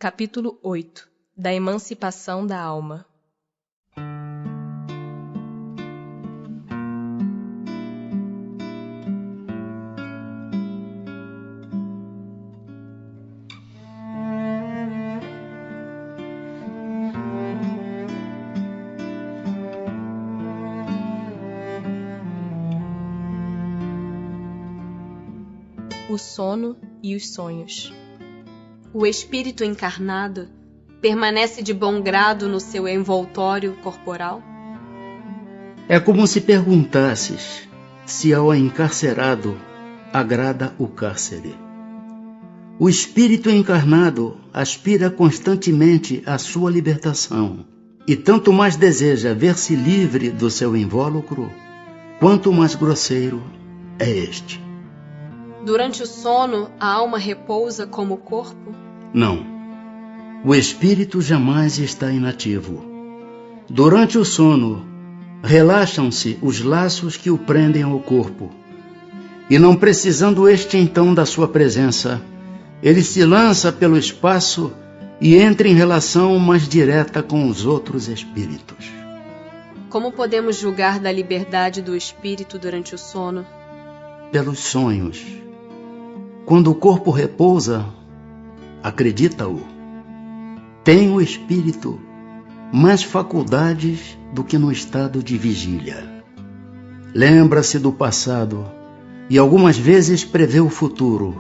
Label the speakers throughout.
Speaker 1: Capítulo 8 da emancipação da alma. O sono e os sonhos.
Speaker 2: O espírito encarnado permanece de bom grado no seu envoltório corporal?
Speaker 3: É como se perguntasses se ao encarcerado agrada o cárcere. O espírito encarnado aspira constantemente à sua libertação e tanto mais deseja ver-se livre do seu invólucro, quanto mais grosseiro é este.
Speaker 2: Durante o sono, a alma repousa como o corpo?
Speaker 3: Não. O espírito jamais está inativo. Durante o sono, relaxam-se os laços que o prendem ao corpo. E não precisando este então da sua presença, ele se lança pelo espaço e entra em relação mais direta com os outros espíritos.
Speaker 2: Como podemos julgar da liberdade do espírito durante o sono?
Speaker 3: Pelos sonhos. Quando o corpo repousa, acredita-o, tem o espírito mais faculdades do que no estado de vigília. Lembra-se do passado e algumas vezes prevê o futuro.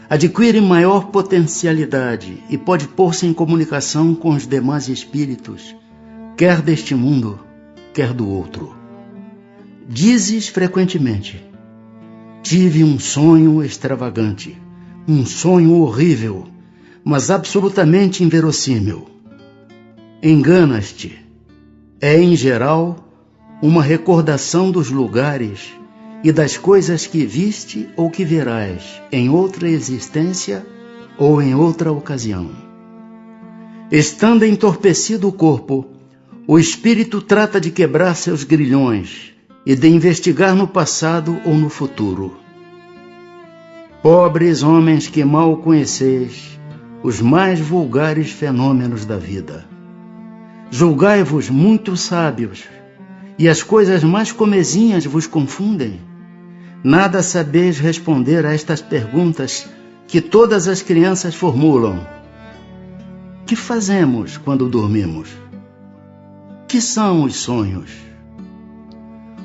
Speaker 3: Adquire maior potencialidade e pode pôr-se em comunicação com os demais espíritos, quer deste mundo, quer do outro. Dizes frequentemente: tive um sonho extravagante, um sonho horrível, mas absolutamente inverossímil. Enganas-te. É, em geral, uma recordação dos lugares e das coisas que viste ou que verás em outra existência ou em outra ocasião. Estando entorpecido o corpo, o espírito trata de quebrar seus grilhões e de investigar no passado ou no futuro. Pobres homens que mal conheceis os mais vulgares fenômenos da vida. Julgai-vos muito sábios, e as coisas mais comezinhas vos confundem. Nada sabeis responder a estas perguntas que todas as crianças formulam. Que fazemos quando dormimos? Que são os sonhos?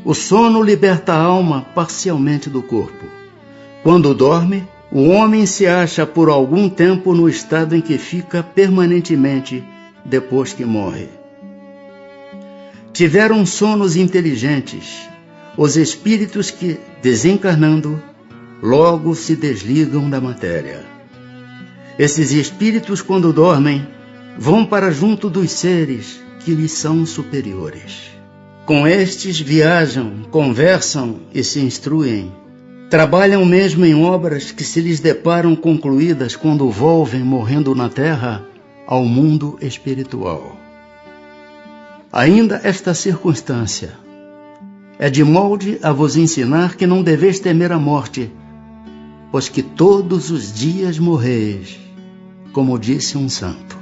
Speaker 3: O sono liberta a alma parcialmente do corpo. Quando dorme, o homem se acha por algum tempo no estado em que fica permanentemente depois que morre. Tiveram sonos inteligentes os espíritos que, desencarnando, logo se desligam da matéria. Esses espíritos, quando dormem, vão para junto dos seres que lhes são superiores. Com estes viajam, conversam e se instruem. Trabalham mesmo em obras que se lhes deparam concluídas quando volvem morrendo na terra ao mundo espiritual. Ainda esta circunstância é de molde a vos ensinar que não deveis temer a morte, pois que todos os dias morreis, como disse um santo.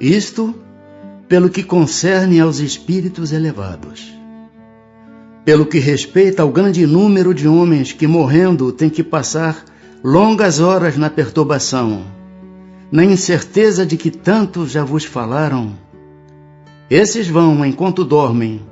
Speaker 3: Isto pelo que concerne aos espíritos elevados. Pelo que respeita ao grande número de homens que, morrendo, têm que passar longas horas na perturbação, na incerteza de que tantos já vos falaram, esses vão, enquanto dormem,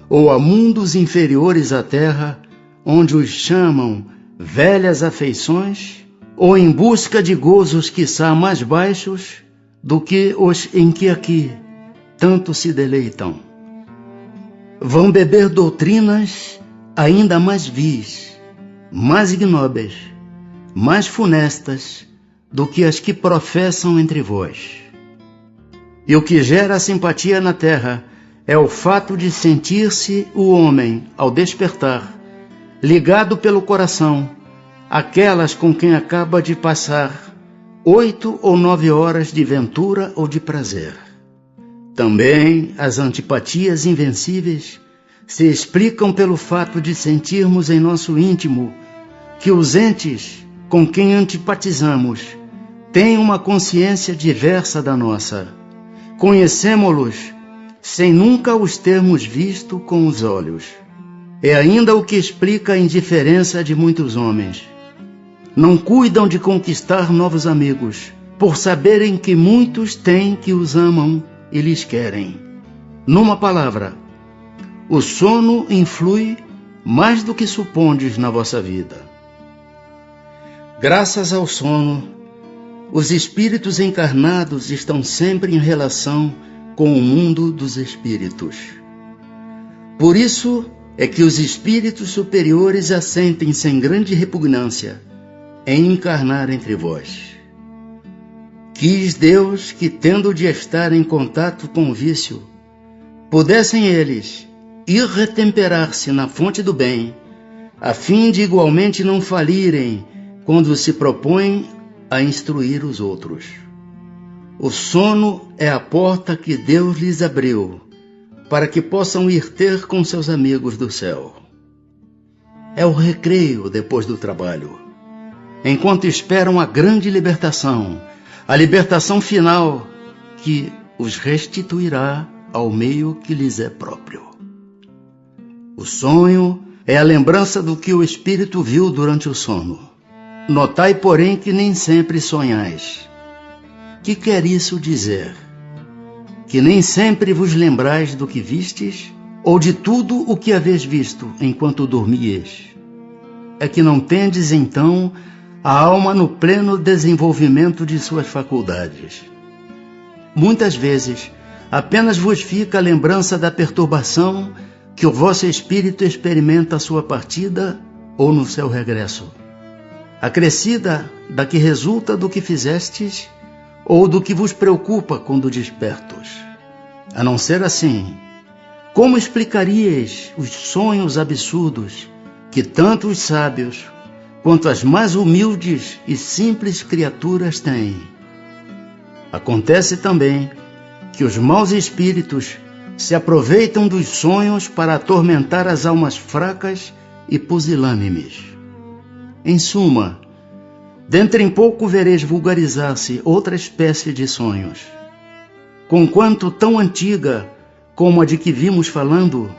Speaker 3: ou a mundos inferiores à terra, onde os chamam velhas afeições, ou em busca de gozos quiçá mais baixos do que os em que aqui tanto se deleitam. Vão beber doutrinas ainda mais vis, mais ignóbeis, mais funestas do que as que professam entre vós. E o que gera simpatia na terra é o fato de sentir-se o homem, ao despertar, ligado pelo coração àquelas com quem acaba de passar 8 ou 9 horas de ventura ou de prazer. Também as antipatias invencíveis se explicam pelo fato de sentirmos em nosso íntimo que os entes com quem antipatizamos têm uma consciência diversa da nossa. Conhecemo-los sem nunca os termos visto com os olhos. É ainda o que explica a indiferença de muitos homens. Não cuidam de conquistar novos amigos, por saberem que muitos têm que os amam e lhes querem. Numa palavra, o sono influi mais do que supondes na vossa vida. Graças ao sono, os espíritos encarnados estão sempre em relação com o mundo dos espíritos. Por isso é que os espíritos superiores assentem sem grande repugnância em encarnar entre vós. Quis Deus que, tendo de estar em contato com o vício, pudessem eles ir retemperar-se na fonte do bem, a fim de igualmente não falirem quando se propõem a instruir os outros. O sono é a porta que Deus lhes abriu, para que possam ir ter com seus amigos do céu. É o recreio depois do trabalho, enquanto esperam a grande libertação, a libertação final que os restituirá ao meio que lhes é próprio. O sonho é a lembrança do que o espírito viu durante o sono. Notai, porém, que nem sempre sonhais. Que quer isso dizer? Que nem sempre vos lembrais do que vistes, ou de tudo o que haveis visto enquanto dormieis? É que não tendes, então, a alma no pleno desenvolvimento de suas faculdades. Muitas vezes, apenas vos fica a lembrança da perturbação que o vosso espírito experimenta à sua partida ou no seu regresso, acrescida da que resulta do que fizestes ou do que vos preocupa quando despertos. A não ser assim, como explicaríeis os sonhos absurdos que tanto os sábios quanto as mais humildes e simples criaturas têm? Acontece também que os maus espíritos se aproveitam dos sonhos para atormentar as almas fracas e pusilânimes. Em suma, dentre em pouco vereis vulgarizar-se outra espécie de sonhos. Conquanto tão antiga como a de que vimos falando,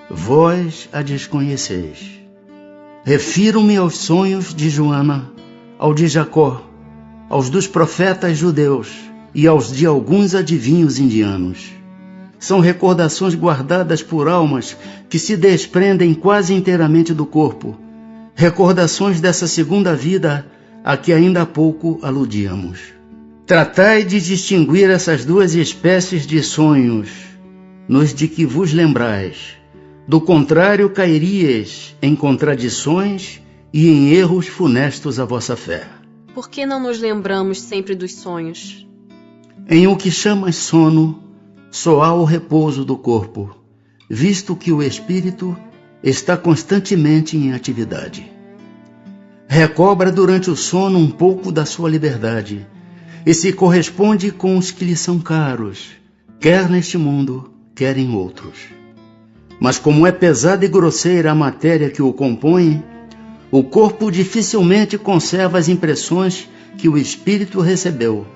Speaker 3: vós a desconheceis. Refiro-me aos sonhos de Joana, ao de Jacó, aos dos profetas judeus e aos de alguns adivinhos indianos. São recordações guardadas por almas que se desprendem quase inteiramente do corpo, recordações dessa segunda vida a que ainda há pouco aludíamos. Tratai de distinguir essas duas espécies de sonhos, nos de que vos lembrais. Do contrário, cairíeis em contradições e em erros funestos à vossa fé.
Speaker 2: Por que não nos lembramos sempre dos sonhos?
Speaker 3: Em o que chamas sono, só há o repouso do corpo, visto que o espírito está constantemente em atividade. Recobra durante o sono um pouco da sua liberdade e se corresponde com os que lhe são caros, quer neste mundo, quer em outros. Mas como é pesada e grosseira a matéria que o compõe, o corpo dificilmente conserva as impressões que o espírito recebeu,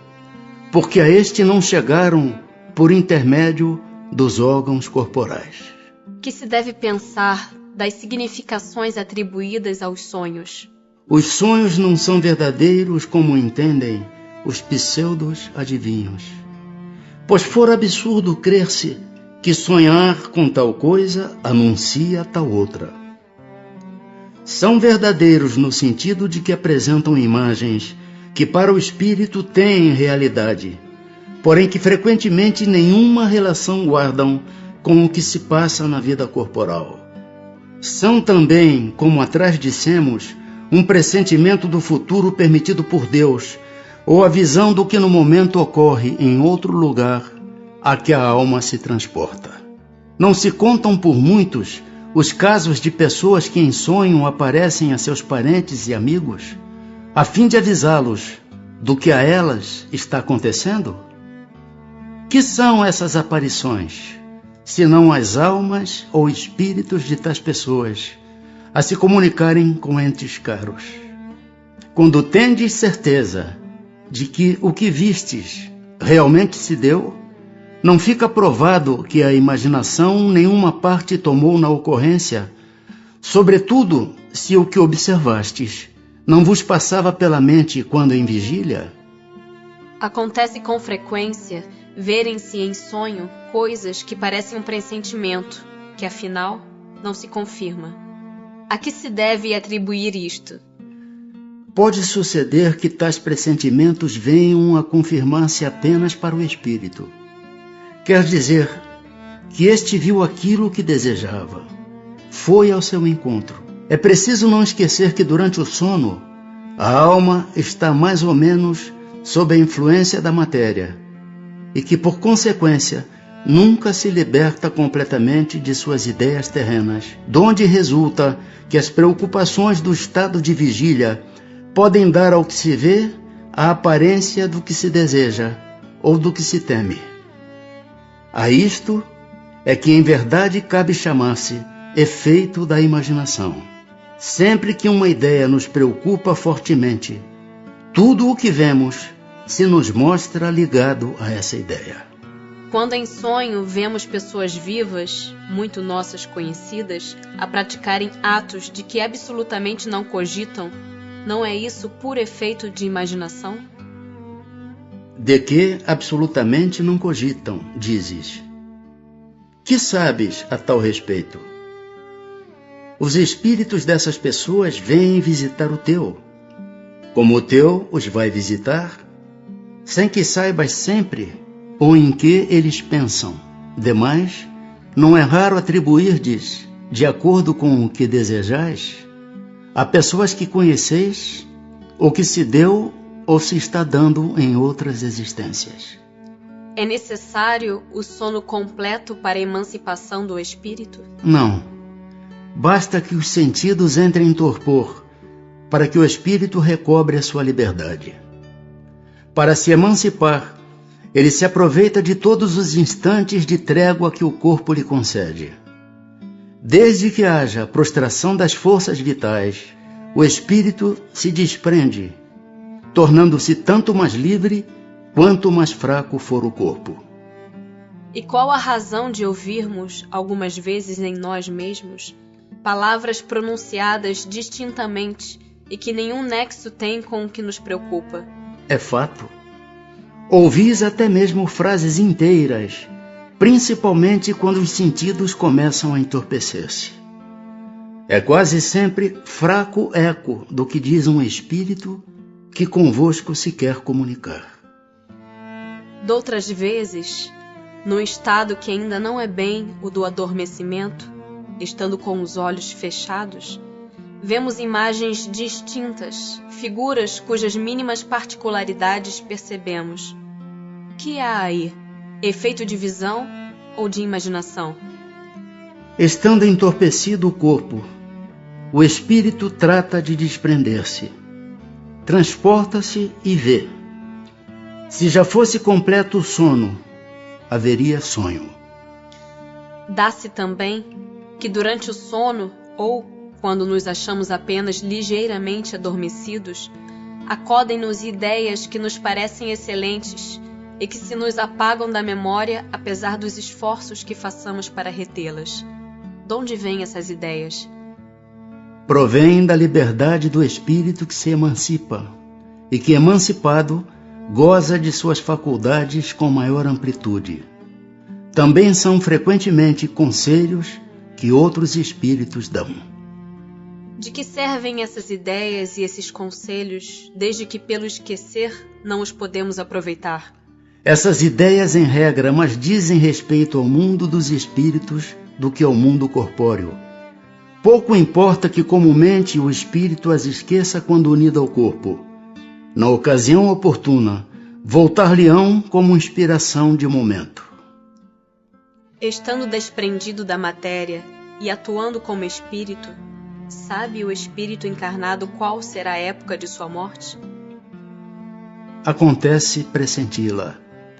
Speaker 3: porque a este não chegaram por intermédio dos órgãos corporais.
Speaker 2: Que se deve pensar das significações atribuídas aos sonhos?
Speaker 3: Os sonhos não são verdadeiros como entendem os pseudos adivinhos. Pois for absurdo crer-se que sonhar com tal coisa anuncia tal outra. São verdadeiros no sentido de que apresentam imagens que para o espírito têm realidade, porém que frequentemente nenhuma relação guardam com o que se passa na vida corporal. São também, como atrás dissemos, um pressentimento do futuro permitido por Deus, ou a visão do que no momento ocorre em outro lugar a que a alma se transporta. Não se contam por muitos os casos de pessoas que em sonho aparecem a seus parentes e amigos, a fim de avisá-los do que a elas está acontecendo? Que são essas aparições, senão as almas ou espíritos de tais pessoas a se comunicarem com entes caros? Quando tendes certeza de que o que vistes realmente se deu, não fica provado que a imaginação nenhuma parte tomou na ocorrência, sobretudo se o que observastes não vos passava pela mente quando em vigília?
Speaker 2: Acontece com frequência verem-se em sonho coisas que parecem um pressentimento, que afinal não se confirma. A que se deve atribuir isto?
Speaker 3: Pode suceder que tais pressentimentos venham a confirmar-se apenas para o espírito. Quer dizer que este viu aquilo que desejava, foi ao seu encontro. É preciso não esquecer que durante o sono, a alma está mais ou menos sob a influência da matéria e que, por consequência, nunca se liberta completamente de suas ideias terrenas, donde resulta que as preocupações do estado de vigília podem dar ao que se vê a aparência do que se deseja ou do que se teme. A isto é que em verdade cabe chamar-se efeito da imaginação. Sempre que uma ideia nos preocupa fortemente, tudo o que vemos se nos mostra ligado a essa ideia.
Speaker 2: Quando em sonho vemos pessoas vivas, muito nossas conhecidas, a praticarem atos de que absolutamente não cogitam, não é isso por efeito de imaginação?
Speaker 3: De que absolutamente não cogitam, dizes. Que sabes a tal respeito? Os espíritos dessas pessoas vêm visitar o teu, como o teu os vai visitar, sem que saibas sempre ou em que eles pensam. Demais, não é raro atribuir-lhes, de acordo com o que desejais, a pessoas que conheceis, ou que se deu ou se está dando em outras existências.
Speaker 2: É necessário o sono completo para a emancipação do espírito?
Speaker 3: Não. Basta que os sentidos entrem em torpor, para que o espírito recobre a sua liberdade. Para se emancipar, ele se aproveita de todos os instantes de trégua que o corpo lhe concede. Desde que haja prostração das forças vitais, o espírito se desprende, tornando-se tanto mais livre quanto mais fraco for o corpo.
Speaker 2: E qual a razão de ouvirmos, algumas vezes em nós mesmos, palavras pronunciadas distintamente e que nenhum nexo tem com o que nos preocupa?
Speaker 3: É fato. Ouvis até mesmo frases inteiras, principalmente quando os sentidos começam a entorpecer-se. É quase sempre fraco eco do que diz um espírito que convosco se quer comunicar.
Speaker 2: Doutras vezes, num estado que ainda não é bem o do adormecimento, estando com os olhos fechados, vemos imagens distintas, figuras cujas mínimas particularidades percebemos. Que há aí? Efeito de visão ou de imaginação?
Speaker 3: Estando entorpecido o corpo, o espírito trata de desprender-se. Transporta-se e vê. Se já fosse completo o sono, haveria sonho.
Speaker 2: Dá-se também que durante o sono, ou quando nos achamos apenas ligeiramente adormecidos, acodem-nos ideias que nos parecem excelentes e que se nos apagam da memória apesar dos esforços que façamos para retê-las. De onde vêm essas ideias?
Speaker 3: Provém da liberdade do espírito que se emancipa e que, emancipado, goza de suas faculdades com maior amplitude. Também são frequentemente conselhos que outros espíritos dão.
Speaker 2: De que servem essas ideias e esses conselhos, desde que pelo esquecer não os podemos aproveitar?
Speaker 3: Essas ideias, em regra, mais dizem respeito ao mundo dos espíritos do que ao mundo corpóreo. Pouco importa que comumente o espírito as esqueça quando unido ao corpo. Na ocasião oportuna, voltar-lhe-ão como inspiração de momento.
Speaker 2: Estando desprendido da matéria e atuando como espírito, sabe o espírito encarnado qual será a época de sua morte?
Speaker 3: Acontece pressenti-la.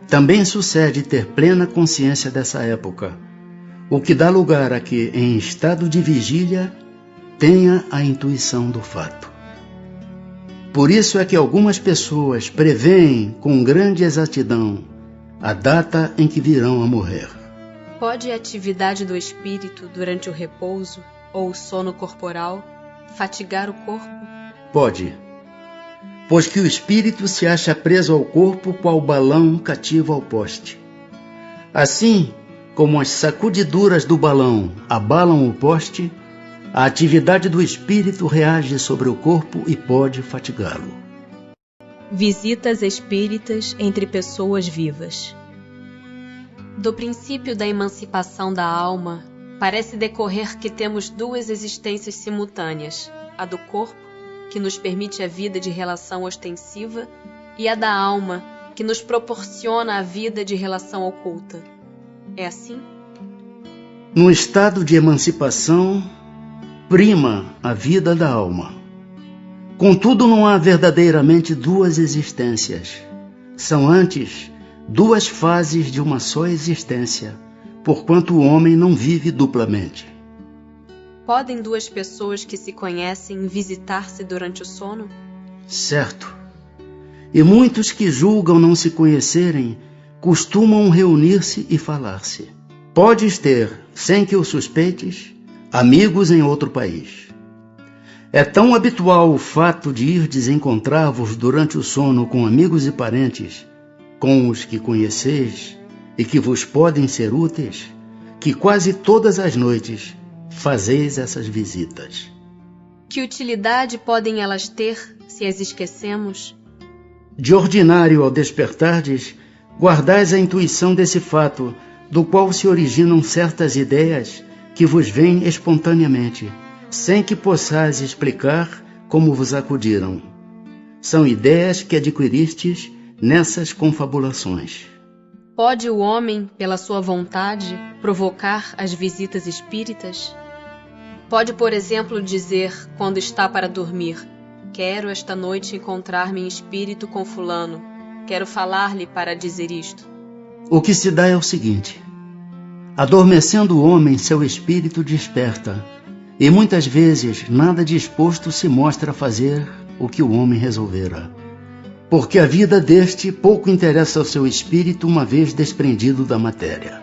Speaker 3: Também sucede ter plena consciência dessa época, o que dá lugar a que, em estado de vigília, tenha a intuição do fato. Por isso é que algumas pessoas preveem com grande exatidão a data em que virão a morrer.
Speaker 2: Pode a atividade do espírito durante o repouso ou o sono corporal fatigar o corpo?
Speaker 3: Pode, pois que o espírito se acha preso ao corpo qual balão cativo ao poste. Assim como as sacudiduras do balão abalam o poste, a atividade do espírito reage sobre o corpo e pode fatigá-lo.
Speaker 1: Visitas espíritas entre pessoas vivas.
Speaker 2: Do princípio da emancipação da alma, parece decorrer que temos duas existências simultâneas, a do corpo, que nos permite a vida de relação ostensiva, e a da alma, que nos proporciona a vida de relação oculta. É assim?
Speaker 3: No estado de emancipação, prima a vida da alma. Contudo, não há verdadeiramente duas existências. São antes duas fases de uma só existência, porquanto o homem não vive duplamente.
Speaker 2: Podem duas pessoas que se conhecem visitar-se durante o sono?
Speaker 3: Certo. E muitos que julgam não se conhecerem costumam reunir-se e falar-se. Podes ter, sem que o suspeites, amigos em outro país. É tão habitual o fato de irdes encontrar-vos durante o sono com amigos e parentes, com os que conheceis e que vos podem ser úteis, que quase todas as noites fazeis essas visitas.
Speaker 2: Que utilidade podem elas ter se as esquecemos?
Speaker 3: De ordinário, ao despertardes, guardais a intuição desse fato, do qual se originam certas ideias que vos vêm espontaneamente, sem que possais explicar como vos acudiram. São ideias que adquiristes nessas confabulações.
Speaker 2: Pode o homem, pela sua vontade, provocar as visitas espíritas? Pode, por exemplo, dizer, quando está para dormir: quero esta noite encontrar-me em espírito com fulano, quero falar-lhe para dizer isto.
Speaker 3: O que se dá é o seguinte: adormecendo o homem, seu espírito desperta, e muitas vezes nada disposto se mostra a fazer o que o homem resolvera, porque a vida deste pouco interessa ao seu espírito uma vez desprendido da matéria.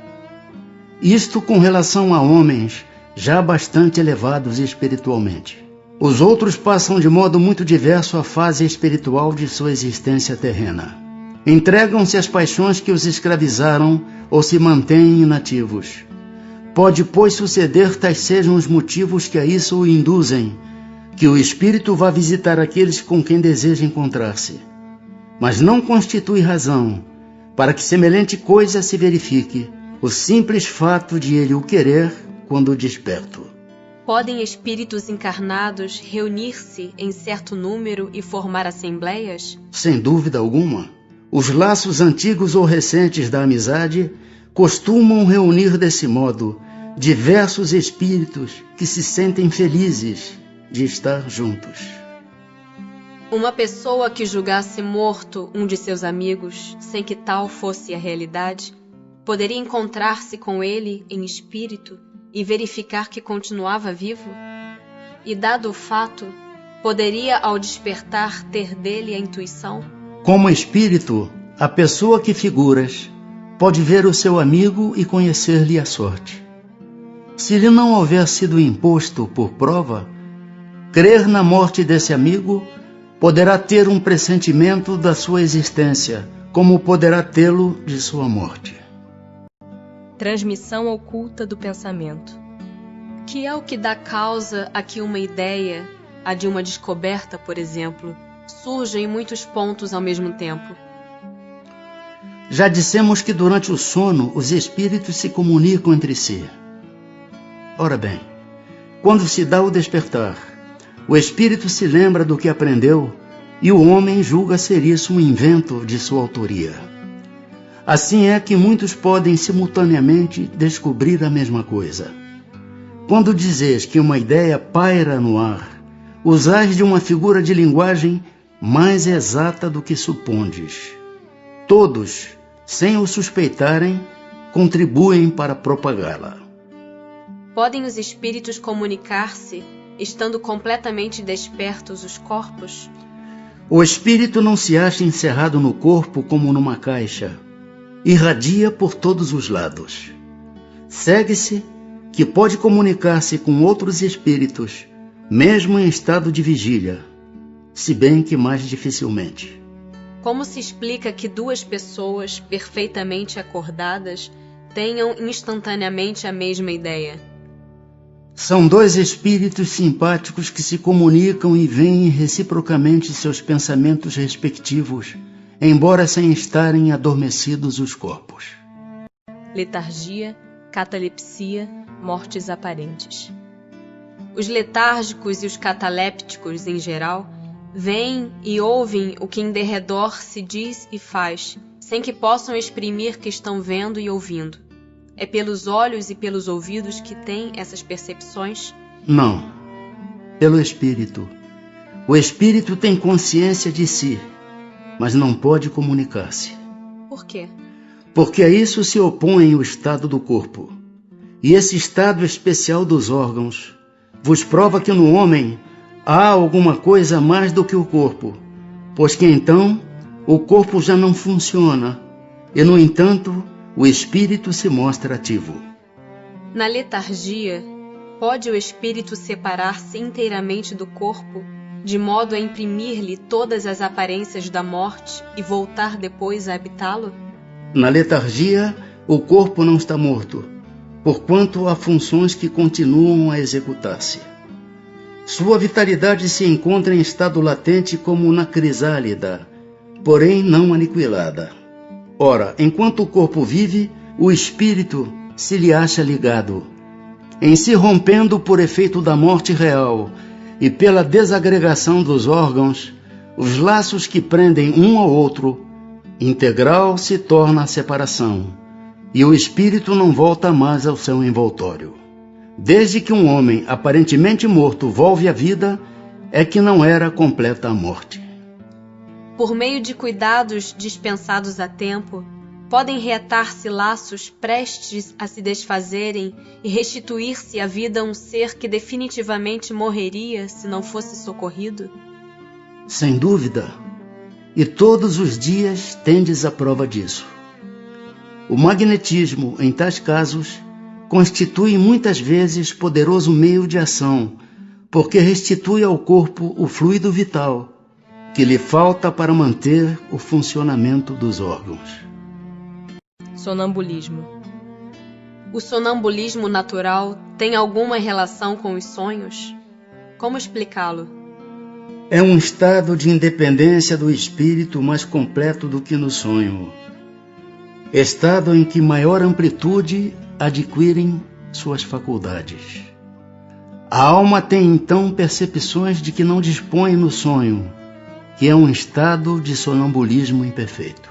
Speaker 3: Isto com relação a homens já bastante elevados espiritualmente. Os outros passam de modo muito diverso a fase espiritual de sua existência terrena. Entregam-se às paixões que os escravizaram ou se mantêm inativos. Pode, pois, suceder tais sejam os motivos que a isso o induzem, que o espírito vá visitar aqueles com quem deseja encontrar-se. Mas não constitui razão para que semelhante coisa se verifique, o simples fato de ele o querer quando desperto.
Speaker 2: Podem espíritos encarnados reunir-se em certo número e formar assembleias?
Speaker 3: Sem dúvida alguma. Os laços antigos ou recentes da amizade costumam reunir desse modo diversos espíritos que se sentem felizes de estar juntos.
Speaker 2: Uma pessoa que julgasse morto um de seus amigos, sem que tal fosse a realidade, poderia encontrar-se com ele em espírito e verificar que continuava vivo? E, dado o fato, poderia ao despertar ter dele a intuição?
Speaker 3: Como espírito, a pessoa que figuras pode ver o seu amigo e conhecer-lhe a sorte. Se lhe não houver sido imposto por prova, crer na morte desse amigo poderá ter um pressentimento da sua existência, como poderá tê-lo de sua morte.
Speaker 1: Transmissão oculta do pensamento.
Speaker 2: Que é o que dá causa a que uma ideia, a de uma descoberta, por exemplo, surja em muitos pontos ao mesmo tempo?
Speaker 3: Já dissemos que durante o sono os espíritos se comunicam entre si. Ora bem, quando se dá o despertar, o espírito se lembra do que aprendeu e o homem julga ser isso um invento de sua autoria. Assim é que muitos podem simultaneamente descobrir a mesma coisa. Quando dizes que uma ideia paira no ar, usais de uma figura de linguagem mais exata do que supondes. Todos, sem o suspeitarem, contribuem para propagá-la.
Speaker 2: Podem os espíritos comunicar-se, estando completamente despertos os corpos?
Speaker 3: O espírito não se acha encerrado no corpo como numa caixa. Irradia por todos os lados. Segue-se que pode comunicar-se com outros espíritos, mesmo em estado de vigília, se bem que mais dificilmente.
Speaker 2: Como se explica que duas pessoas perfeitamente acordadas tenham instantaneamente a mesma ideia?
Speaker 3: São dois espíritos simpáticos que se comunicam e veem reciprocamente seus pensamentos respectivos, embora sem estarem adormecidos os corpos.
Speaker 1: Letargia, catalepsia, mortes aparentes.
Speaker 2: Os letárgicos e os catalépticos, em geral, veem e ouvem o que em derredor se diz e faz, sem que possam exprimir que estão vendo e ouvindo. É pelos olhos e pelos ouvidos que têm essas percepções?
Speaker 3: Não, pelo espírito. O espírito tem consciência de si, mas não pode comunicar-se.
Speaker 2: Por quê?
Speaker 3: Porque a isso se opõe o estado do corpo. E esse estado especial dos órgãos vos prova que no homem há alguma coisa mais do que o corpo, pois que então o corpo já não funciona, e no entanto o espírito se mostra ativo.
Speaker 2: Na letargia, pode o espírito separar-se inteiramente do corpo, de modo a imprimir-lhe todas as aparências da morte e voltar depois a habitá-lo?
Speaker 3: Na letargia, o corpo não está morto, porquanto há funções que continuam a executar-se. Sua vitalidade se encontra em estado latente como na crisálida, porém não aniquilada. Ora, enquanto o corpo vive, o espírito se lhe acha ligado, em se rompendo por efeito da morte real e pela desagregação dos órgãos, os laços que prendem um ao outro, integral se torna a separação, e o espírito não volta mais ao seu envoltório. Desde que um homem aparentemente morto volve à vida, é que não era completa a morte.
Speaker 2: Por meio de cuidados dispensados a tempo, podem reatar-se laços prestes a se desfazerem e restituir-se à vida um ser que definitivamente morreria se não fosse socorrido?
Speaker 3: Sem dúvida, e todos os dias tendes a prova disso. O magnetismo, em tais casos, constitui muitas vezes poderoso meio de ação, porque restitui ao corpo o fluido vital, que lhe falta para manter o funcionamento dos órgãos.
Speaker 1: Sonambulismo.
Speaker 2: O sonambulismo natural tem alguma relação com os sonhos? Como explicá-lo?
Speaker 3: É um estado de independência do espírito mais completo do que no sonho. Estado em que maior amplitude adquirem suas faculdades. A alma tem então percepções de que não dispõe no sonho, que é um estado de sonambulismo imperfeito.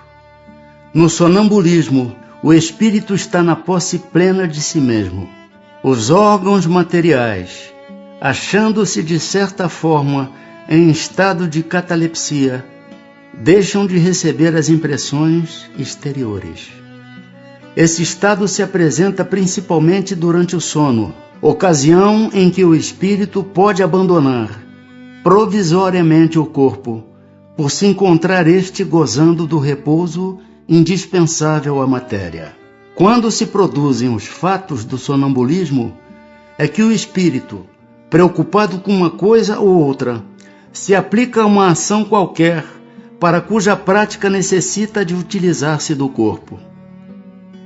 Speaker 3: No sonambulismo, o espírito está na posse plena de si mesmo. Os órgãos materiais, achando-se de certa forma em estado de catalepsia, deixam de receber as impressões exteriores. Esse estado se apresenta principalmente durante o sono, ocasião em que o espírito pode abandonar provisoriamente o corpo, por se encontrar este gozando do repouso indispensável à matéria. Quando se produzem os fatos do sonambulismo, é que o espírito, preocupado com uma coisa ou outra, se aplica a uma ação qualquer, para cuja prática necessita de utilizar-se do corpo.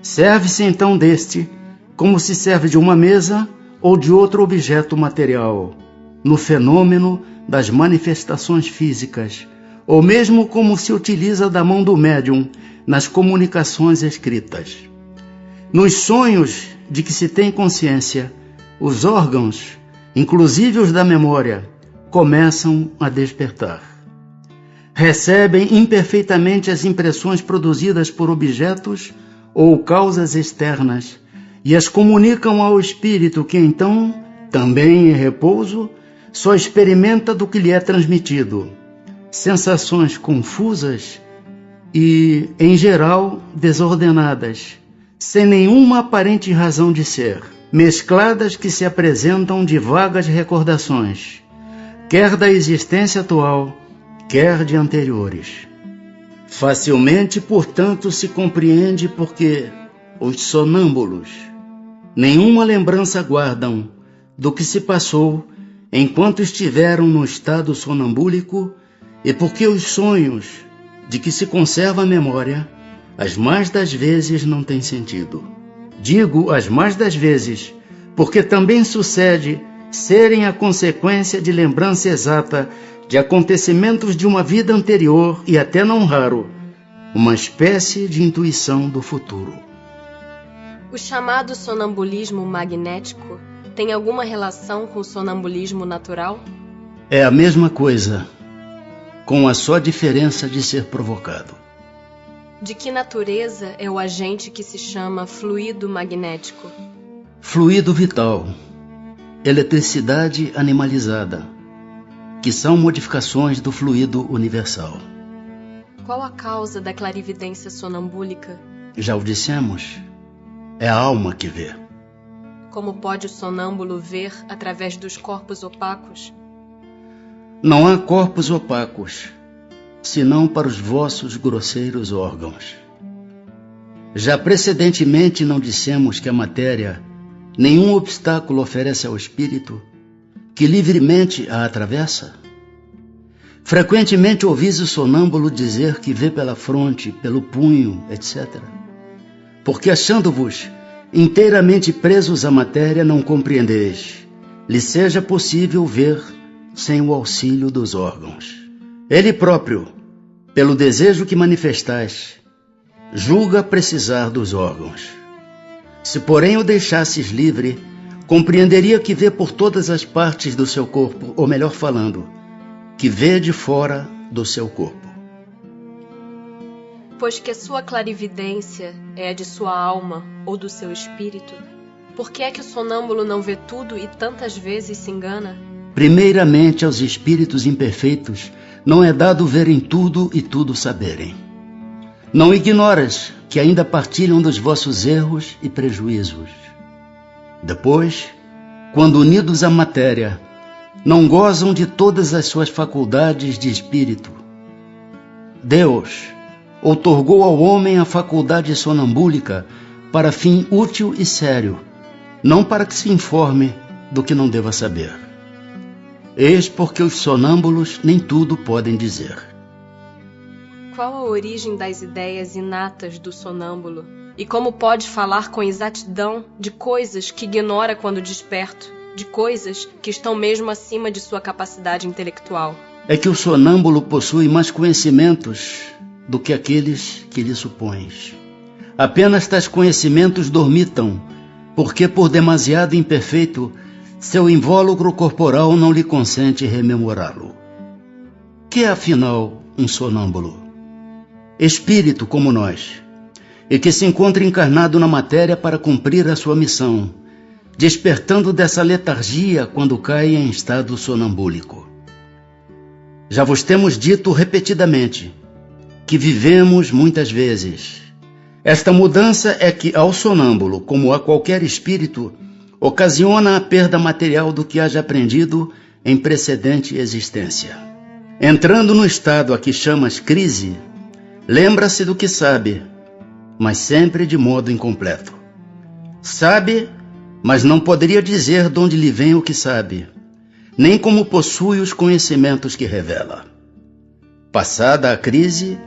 Speaker 3: Serve-se então deste, como se serve de uma mesa ou de outro objeto material, no fenômeno das manifestações físicas, ou mesmo como se utiliza da mão do médium nas comunicações escritas. Nos sonhos de que se tem consciência, os órgãos, inclusive os da memória, começam a despertar. Recebem imperfeitamente as impressões produzidas por objetos ou causas externas e as comunicam ao espírito que então, também em repouso, só experimenta do que lhe é transmitido. Sensações confusas e, em geral, desordenadas, sem nenhuma aparente razão de ser, mescladas que se apresentam de vagas recordações, quer da existência atual, quer de anteriores. Facilmente, portanto, se compreende porque os sonâmbulos nenhuma lembrança guardam do que se passou enquanto estiveram no estado sonambúlico e porque os sonhos de que se conserva a memória, as mais das vezes não têm sentido. Digo as mais das vezes, porque também sucede serem a consequência de lembrança exata de acontecimentos de uma vida anterior e até não raro, uma espécie de intuição do futuro.
Speaker 2: O chamado sonambulismo magnético tem alguma relação com o sonambulismo natural?
Speaker 3: É a mesma coisa, com a só diferença de ser provocado.
Speaker 2: De que natureza é o agente que se chama fluido magnético?
Speaker 3: Fluido vital, eletricidade animalizada, que são modificações do fluido universal.
Speaker 2: Qual a causa da clarividência sonambúlica?
Speaker 3: Já o dissemos, é a alma que vê.
Speaker 2: Como pode o sonâmbulo ver através dos corpos opacos?
Speaker 3: Não há corpos opacos, senão para os vossos grosseiros órgãos. Já precedentemente não dissemos que a matéria nenhum obstáculo oferece ao espírito, que livremente a atravessa? Frequentemente ouvis o sonâmbulo dizer que vê pela fronte, pelo punho, etc. Porque achando-vos inteiramente presos à matéria, não compreendeis, lhe seja possível ver sem o auxílio dos órgãos. Ele próprio, pelo desejo que manifestais, julga precisar dos órgãos. Se, porém, o deixasses livre, compreenderia que vê por todas as partes do seu corpo, ou melhor falando, que vê de fora do seu corpo.
Speaker 2: Pois que a sua clarividência é a de sua alma ou do seu espírito, por que é que o sonâmbulo não vê tudo e tantas vezes se engana?
Speaker 3: Primeiramente, aos espíritos imperfeitos não é dado verem tudo e tudo saberem. Não ignoras que ainda partilham dos vossos erros e prejuízos. Depois, quando unidos à matéria, não gozam de todas as suas faculdades de espírito. Deus outorgou ao homem a faculdade sonambúlica para fim útil e sério, não para que se informe do que não deva saber. Eis porque os sonâmbulos nem tudo podem dizer.
Speaker 2: Qual a origem das ideias inatas do sonâmbulo? E como pode falar com exatidão de coisas que ignora quando desperto, de coisas que estão mesmo acima de sua capacidade intelectual?
Speaker 3: É que o sonâmbulo possui mais conhecimentos do que aqueles que lhe supões. Apenas tais conhecimentos dormitam, porque por demasiado imperfeito, seu invólucro corporal não lhe consente rememorá-lo. Que é, afinal, um sonâmbulo? Espírito como nós, e que se encontra encarnado na matéria para cumprir a sua missão, despertando dessa letargia quando cai em estado sonambúlico. Já vos temos dito repetidamente que vivemos muitas vezes. Esta mudança é que ao sonâmbulo, como a qualquer espírito, ocasiona a perda material do que haja aprendido em precedente existência. Entrando no estado a que chamas crise, lembra-se do que sabe, mas sempre de modo incompleto. Sabe, mas não poderia dizer de onde lhe vem o que sabe, nem como possui os conhecimentos que revela. Passada a crise,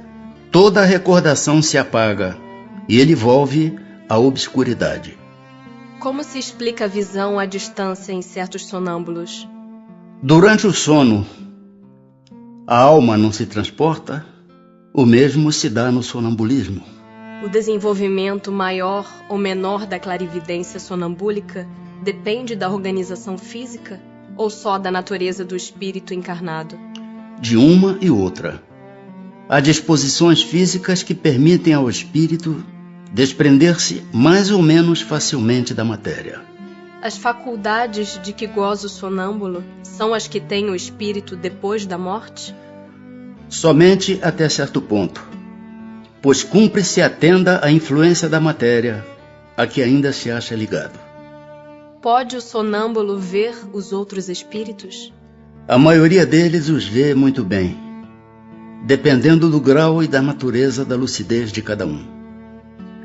Speaker 3: toda a recordação se apaga e ele volve à obscuridade.
Speaker 2: Como se explica a visão à distância em certos sonâmbulos?
Speaker 3: Durante o sono, a alma não se transporta, o mesmo se dá no sonambulismo.
Speaker 2: O desenvolvimento maior ou menor da clarividência sonambúlica depende da organização física ou só da natureza do espírito encarnado?
Speaker 3: De uma e outra. Há disposições físicas que permitem ao espírito desprender-se mais ou menos facilmente da matéria.
Speaker 2: As faculdades de que goza o sonâmbulo são as que tem o espírito depois da morte?
Speaker 3: Somente até certo ponto, pois cumpre-se atenda à influência da matéria, a que ainda se acha ligado.
Speaker 2: Pode o sonâmbulo ver os outros espíritos?
Speaker 3: A maioria deles os vê muito bem, dependendo do grau e da natureza da lucidez de cada um.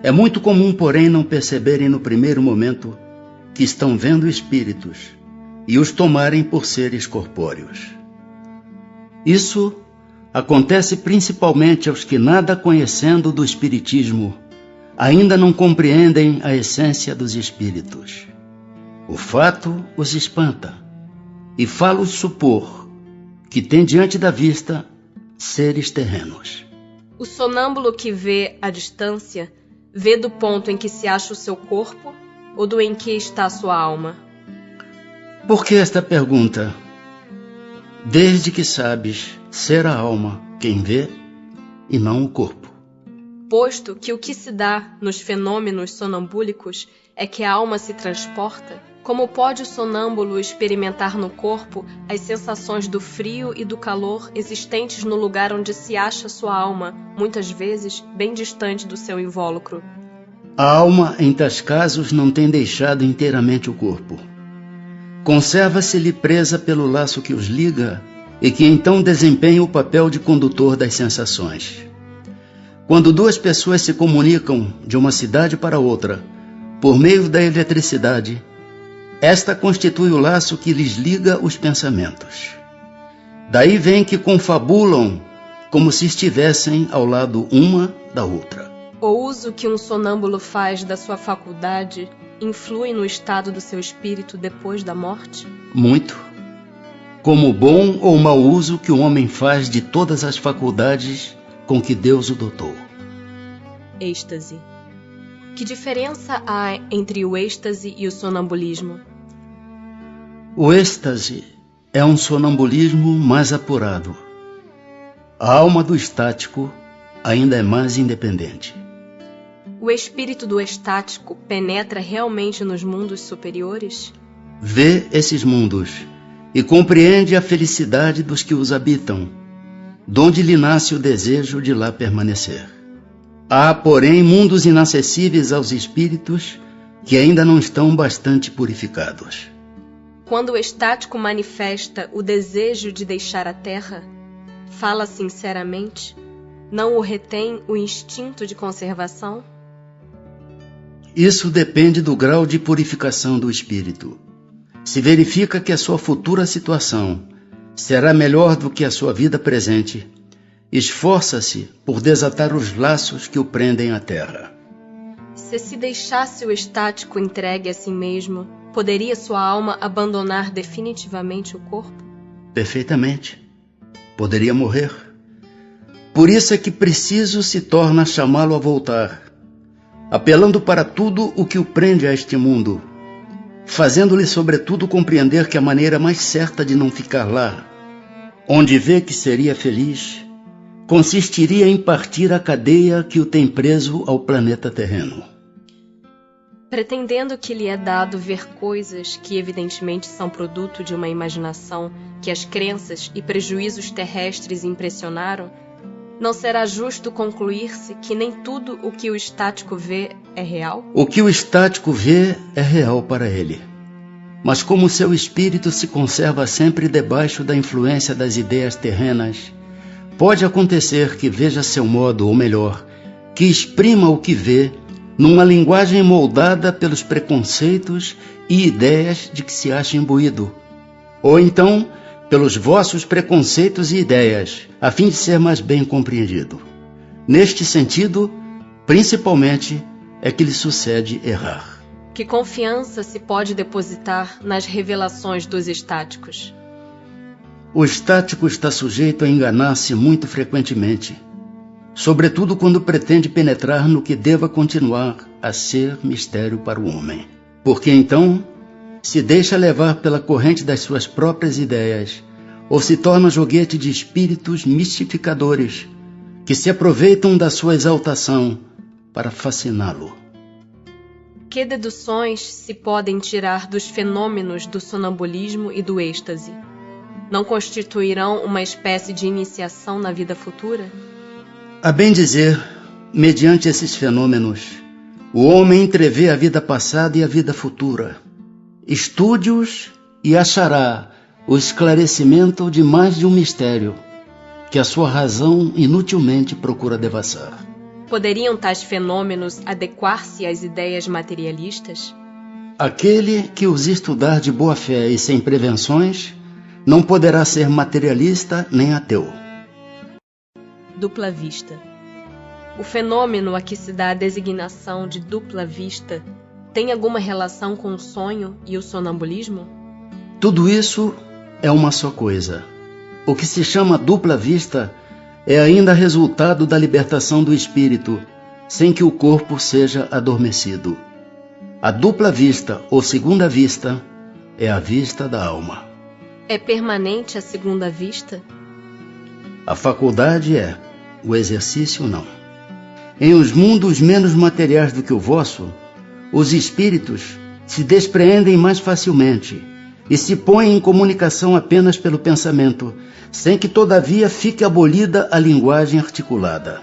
Speaker 3: É muito comum, porém, não perceberem no primeiro momento que estão vendo espíritos e os tomarem por seres corpóreos. Isso acontece principalmente aos que, nada conhecendo do espiritismo, ainda não compreendem a essência dos espíritos. O fato os espanta e fá-los supor que tem diante da vista seres terrenos.
Speaker 2: O sonâmbulo que vê à distância, vê do ponto em que se acha o seu corpo ou do em que está a sua alma?
Speaker 3: Por que esta pergunta? Desde que sabes ser a alma quem vê e não o corpo.
Speaker 2: Posto que o que se dá nos fenômenos sonambúlicos é que a alma se transporta, como pode o sonâmbulo experimentar no corpo as sensações do frio e do calor existentes no lugar onde se acha sua alma, muitas vezes bem distante do seu invólucro?
Speaker 3: A alma, em tais casos, não tem deixado inteiramente o corpo. Conserva-se-lhe presa pelo laço que os liga e que então desempenha o papel de condutor das sensações. Quando duas pessoas se comunicam de uma cidade para outra por meio da eletricidade, esta constitui o laço que lhes liga os pensamentos. Daí vem que confabulam como se estivessem ao lado uma da outra.
Speaker 2: O uso que um sonâmbulo faz da sua faculdade influi no estado do seu espírito depois da morte?
Speaker 3: Muito. Como o bom ou mau uso que o homem faz de todas as faculdades com que Deus o dotou.
Speaker 2: Êxtase. Que diferença há entre o êxtase e o sonambulismo?
Speaker 3: O êxtase é um sonambulismo mais apurado. A alma do estático ainda é mais independente.
Speaker 2: O espírito do estático penetra realmente nos mundos superiores?
Speaker 3: Vê esses mundos e compreende a felicidade dos que os habitam, donde lhe nasce o desejo de lá permanecer. Há, porém, mundos inacessíveis aos espíritos que ainda não estão bastante purificados.
Speaker 2: Quando o estático manifesta o desejo de deixar a terra, fala sinceramente, não o retém o instinto de conservação?
Speaker 3: Isso depende do grau de purificação do espírito. Se verifica que a sua futura situação será melhor do que a sua vida presente, esforça-se por desatar os laços que o prendem à terra.
Speaker 2: Se deixasse o estático entregue a si mesmo, poderia sua alma abandonar definitivamente o corpo?
Speaker 3: Perfeitamente. Poderia morrer. Por isso é que preciso se torna chamá-lo a voltar, apelando para tudo o que o prende a este mundo, fazendo-lhe sobretudo compreender que a maneira mais certa de não ficar lá, onde vê que seria feliz, consistiria em partir a cadeia que o tem preso ao planeta terreno.
Speaker 2: Pretendendo que lhe é dado ver coisas que evidentemente são produto de uma imaginação que as crenças e prejuízos terrestres impressionaram, não será justo concluir-se que nem tudo o que o estático vê é real?
Speaker 3: O que o estático vê é real para ele. Mas como seu espírito se conserva sempre debaixo da influência das ideias terrenas, pode acontecer que veja seu modo, ou melhor, que exprima o que vê numa linguagem moldada pelos preconceitos e ideias de que se acha imbuído. Ou então, pelos vossos preconceitos e ideias, a fim de ser mais bem compreendido. Neste sentido, principalmente, é que lhe sucede errar.
Speaker 2: Que confiança se pode depositar nas revelações dos estáticos?
Speaker 3: O estático está sujeito a enganar-se muito frequentemente, sobretudo quando pretende penetrar no que deva continuar a ser mistério para o homem. Porque então se deixa levar pela corrente das suas próprias ideias, ou se torna joguete de espíritos mistificadores que se aproveitam da sua exaltação para fasciná-lo.
Speaker 2: Que deduções se podem tirar dos fenômenos do sonambulismo e do êxtase? Não constituirão uma espécie de iniciação na vida futura?
Speaker 3: A bem dizer, mediante esses fenômenos, o homem entrevê a vida passada e a vida futura. Estude-os e achará o esclarecimento de mais de um mistério, que a sua razão inutilmente procura devassar.
Speaker 2: Poderiam tais fenômenos adequar-se às ideias materialistas?
Speaker 3: Aquele que os estudar de boa fé e sem prevenções não poderá ser materialista nem ateu.
Speaker 2: Dupla vista. O fenômeno a que se dá a designação de dupla vista tem alguma relação com o sonho e o sonambulismo?
Speaker 3: Tudo isso é uma só coisa. O que se chama dupla vista é ainda resultado da libertação do espírito, sem que o corpo seja adormecido. A dupla vista ou segunda vista é a vista da alma.
Speaker 2: É permanente a segunda vista?
Speaker 3: A faculdade é, o exercício não. Em os mundos menos materiais do que o vosso, os espíritos se despreendem mais facilmente e se põem em comunicação apenas pelo pensamento, sem que todavia fique abolida a linguagem articulada.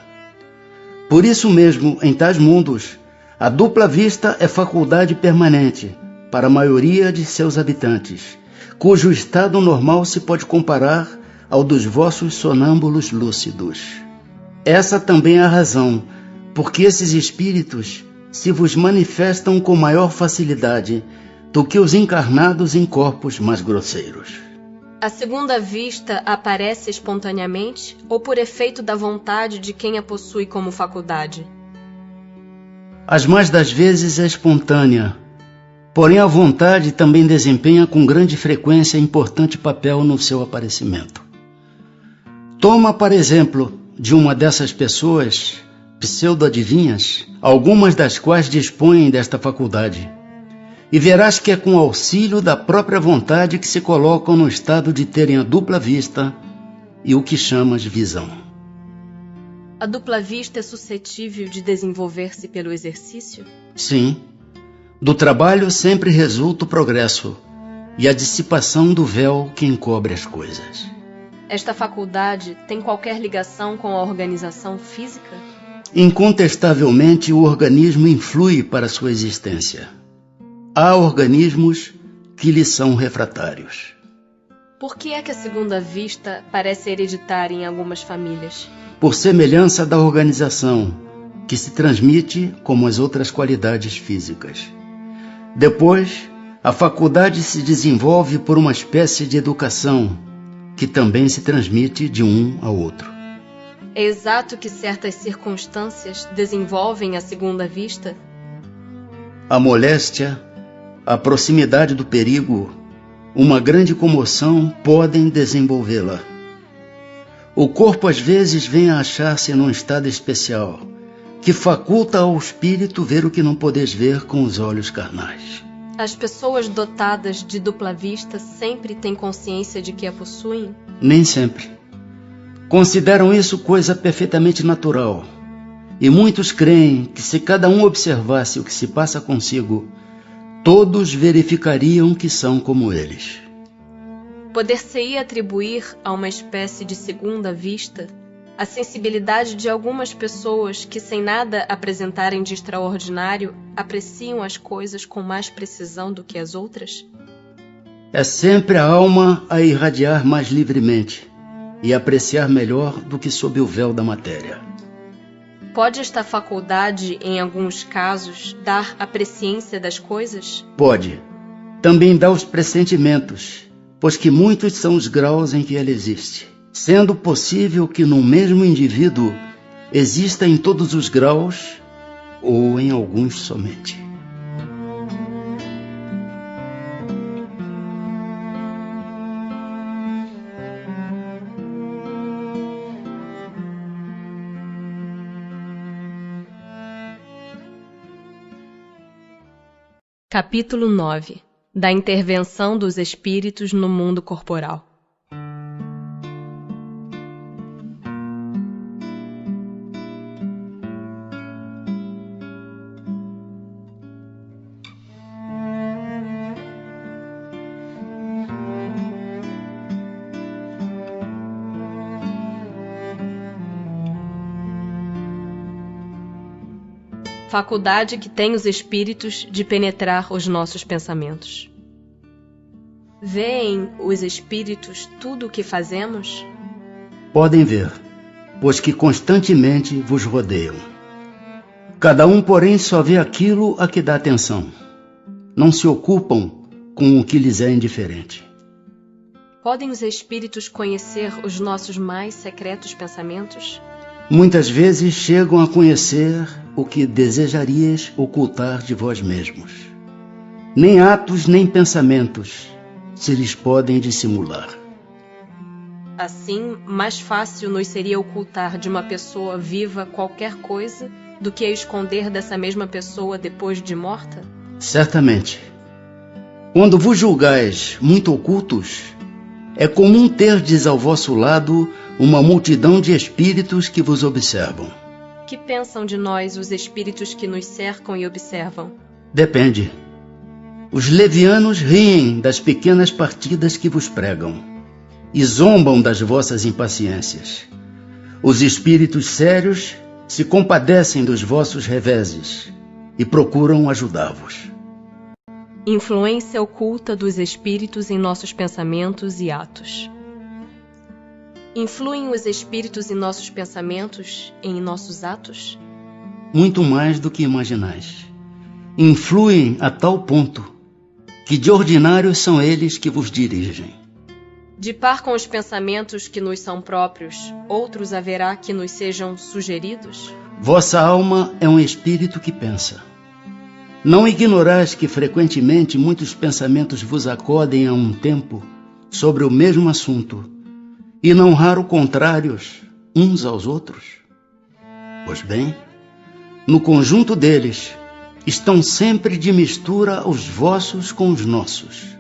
Speaker 3: Por isso mesmo, em tais mundos, a dupla vista é faculdade permanente para a maioria de seus habitantes, cujo estado normal se pode comparar ao dos vossos sonâmbulos lúcidos. Essa também é a razão porque esses espíritos se vos manifestam com maior facilidade do que os encarnados em corpos mais grosseiros.
Speaker 2: A segunda vista aparece espontaneamente ou por efeito da vontade de quem a possui como faculdade?
Speaker 3: As mais das vezes é espontânea, porém a vontade também desempenha com grande frequência importante papel no seu aparecimento. Toma, por exemplo, de uma dessas pessoas, pseudo-adivinhas, algumas das quais dispõem desta faculdade, e verás que é com auxílio da própria vontade que se colocam no estado de terem a dupla vista e o que chamas visão.
Speaker 2: A dupla vista é suscetível de desenvolver-se pelo exercício?
Speaker 3: Sim. Do trabalho sempre resulta o progresso e a dissipação do véu que encobre as coisas.
Speaker 2: Esta faculdade tem qualquer ligação com a organização física?
Speaker 3: Incontestavelmente, o organismo influi para sua existência. Há organismos que lhe são refratários.
Speaker 2: Por que é que a segunda vista parece hereditária em algumas famílias?
Speaker 3: Por semelhança da organização, que se transmite como as outras qualidades físicas. Depois, a faculdade se desenvolve por uma espécie de educação, que também se transmite de um ao outro.
Speaker 2: É exato que certas circunstâncias desenvolvem a segunda vista?
Speaker 3: A moléstia, a proximidade do perigo, uma grande comoção podem desenvolvê-la. O corpo às vezes vem a achar-se num estado especial, que faculta ao espírito ver o que não podes ver com os olhos carnais.
Speaker 2: As pessoas dotadas de dupla vista sempre têm consciência de que a possuem?
Speaker 3: Nem sempre. Consideram isso coisa perfeitamente natural, e muitos creem que se cada um observasse o que se passa consigo, todos verificariam que são como eles.
Speaker 2: Poder-se-ia atribuir a uma espécie de segunda vista a sensibilidade de algumas pessoas que, sem nada apresentarem de extraordinário, apreciam as coisas com mais precisão do que as outras?
Speaker 3: É sempre a alma a irradiar mais livremente e apreciar melhor do que sob o véu da matéria.
Speaker 2: Pode esta faculdade, em alguns casos, dar a presciência das coisas?
Speaker 3: Pode. Também dá os pressentimentos, pois que muitos são os graus em que ela existe, sendo possível que num mesmo indivíduo exista em todos os graus ou em alguns somente.
Speaker 2: Capítulo 9. Da intervenção dos espíritos no mundo corporal. Faculdade que tem os espíritos de penetrar os nossos pensamentos. Veem os espíritos tudo o que fazemos?
Speaker 3: Podem ver, pois que constantemente vos rodeiam. Cada um, porém, só vê aquilo a que dá atenção. Não se ocupam com o que lhes é indiferente.
Speaker 2: Podem os espíritos conhecer os nossos mais secretos pensamentos?
Speaker 3: Muitas vezes chegam a conhecer o que desejarias ocultar de vós mesmos. Nem atos nem pensamentos se lhes podem dissimular.
Speaker 2: Assim, mais fácil nos seria ocultar de uma pessoa viva qualquer coisa do que a esconder dessa mesma pessoa depois de morta?
Speaker 3: Certamente. Quando vos julgais muito ocultos, é comum terdes ao vosso lado uma multidão de espíritos que vos observam.
Speaker 2: Que pensam de nós os espíritos que nos cercam e observam?
Speaker 3: Depende. Os levianos riem das pequenas partidas que vos pregam e zombam das vossas impaciências. Os espíritos sérios se compadecem dos vossos reveses e procuram ajudar-vos.
Speaker 2: Influência oculta dos espíritos em nossos pensamentos e atos. Influem os espíritos em nossos pensamentos e em nossos atos?
Speaker 3: Muito mais do que imaginais. Influem a tal ponto que de ordinário são eles que vos dirigem.
Speaker 2: De par com os pensamentos que nos são próprios, outros haverá que nos sejam sugeridos?
Speaker 3: Vossa alma é um espírito que pensa. Não ignorais que frequentemente muitos pensamentos vos acodem a um tempo sobre o mesmo assunto, e não raro contrários uns aos outros? Pois bem, no conjunto deles estão sempre de mistura os vossos com os nossos.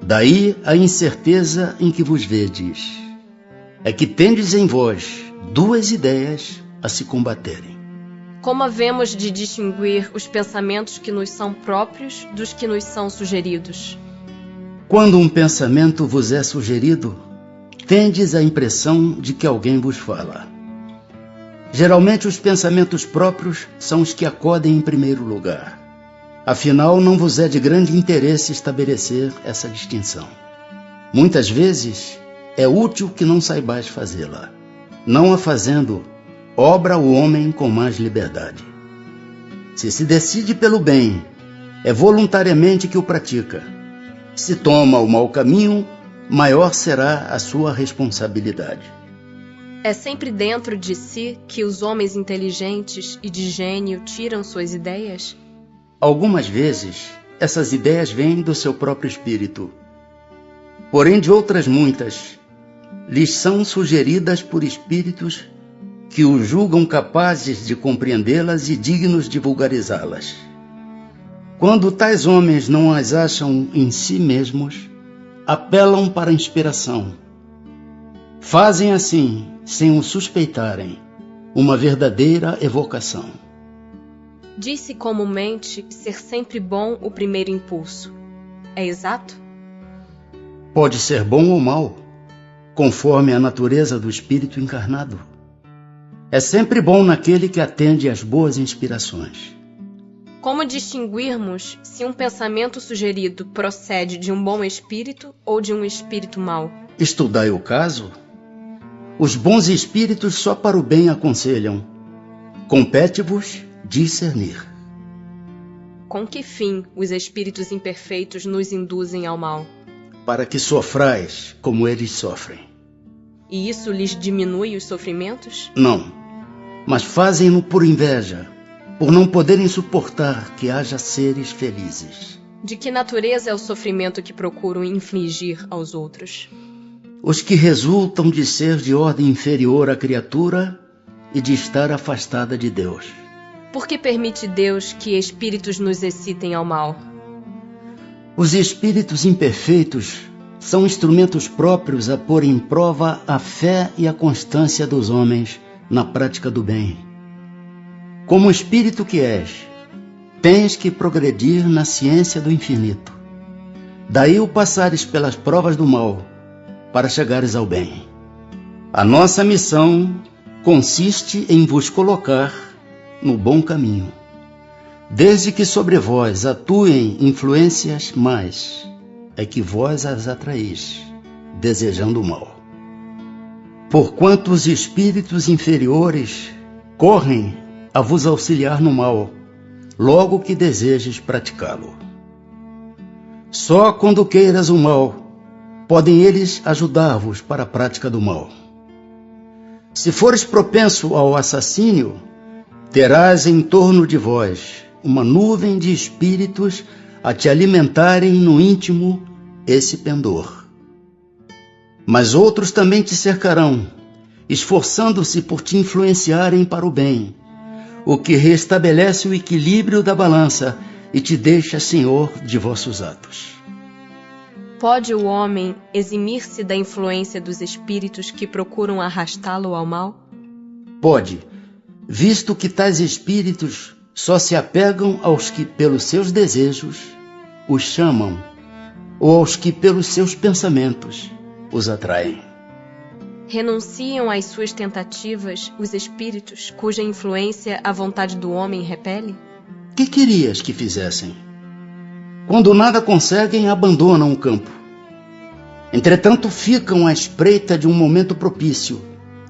Speaker 3: Daí a incerteza em que vos vedes. É que tendes em vós duas ideias a se combaterem.
Speaker 2: Como havemos de distinguir os pensamentos que nos são próprios dos que nos são sugeridos?
Speaker 3: Quando um pensamento vos é sugerido, tendes a impressão de que alguém vos fala. Geralmente os pensamentos próprios são os que acodem em primeiro lugar. Afinal, não vos é de grande interesse estabelecer essa distinção. Muitas vezes é útil que não saibais fazê-la. Não a fazendo, obra o homem com mais liberdade. Se se decide pelo bem, é voluntariamente que o pratica. Se toma o mau caminho, maior será a sua responsabilidade.
Speaker 2: É sempre dentro de si que os homens inteligentes e de gênio tiram suas ideias?
Speaker 3: Algumas vezes, essas ideias vêm do seu próprio espírito. Porém, de outras muitas, lhes são sugeridas por espíritos que o julgam capazes de compreendê-las e dignos de vulgarizá-las. Quando tais homens não as acham em si mesmos, apelam para a inspiração. Fazem assim, sem o suspeitarem, uma verdadeira evocação.
Speaker 2: Diz-se comumente ser sempre bom o primeiro impulso. É exato?
Speaker 3: Pode ser bom ou mau, conforme a natureza do espírito encarnado. É sempre bom naquele que atende às boas inspirações.
Speaker 2: Como distinguirmos se um pensamento sugerido procede de um bom espírito ou de um espírito mau?
Speaker 3: Estudai o caso. Os bons espíritos só para o bem aconselham. Compete-vos discernir.
Speaker 2: Com que fim os espíritos imperfeitos nos induzem ao mal?
Speaker 3: Para que sofrais como eles sofrem.
Speaker 2: E isso lhes diminui os sofrimentos?
Speaker 3: Não, mas fazem-no por inveja, por não poderem suportar que haja seres felizes.
Speaker 2: De que natureza é o sofrimento que procuram infligir aos outros?
Speaker 3: Os que resultam de ser de ordem inferior à criatura e de estar afastada de Deus.
Speaker 2: Por que permite Deus que espíritos nos excitem ao mal?
Speaker 3: Os espíritos imperfeitos são instrumentos próprios a pôr em prova a fé e a constância dos homens na prática do bem. Como espírito que és, tens que progredir na ciência do infinito. Daí o passares pelas provas do mal, para chegares ao bem. A nossa missão consiste em vos colocar no bom caminho, desde que sobre vós atuem influências mais, é que vós as atraís, desejando o mal. porquanto os espíritos inferiores correm a vos auxiliar no mal, logo que desejes praticá-lo. Só quando queiras o mal, podem eles ajudar-vos para a prática do mal. Se fores propenso ao assassínio, terás em torno de vós uma nuvem de espíritos a te alimentarem no íntimo esse pendor. Mas outros também te cercarão, esforçando-se por te influenciarem para o bem, o que restabelece o equilíbrio da balança e te deixa senhor de vossos atos.
Speaker 2: Pode o homem eximir-se da influência dos espíritos que procuram arrastá-lo ao mal?
Speaker 3: Pode, visto que tais espíritos só se apegam aos que pelos seus desejos os chamam, ou aos que pelos seus pensamentos os atraem.
Speaker 2: Renunciam às suas tentativas os espíritos cuja influência a vontade do homem repele?
Speaker 3: Que querias que fizessem? Quando nada conseguem, abandonam o campo. Entretanto, ficam à espreita de um momento propício,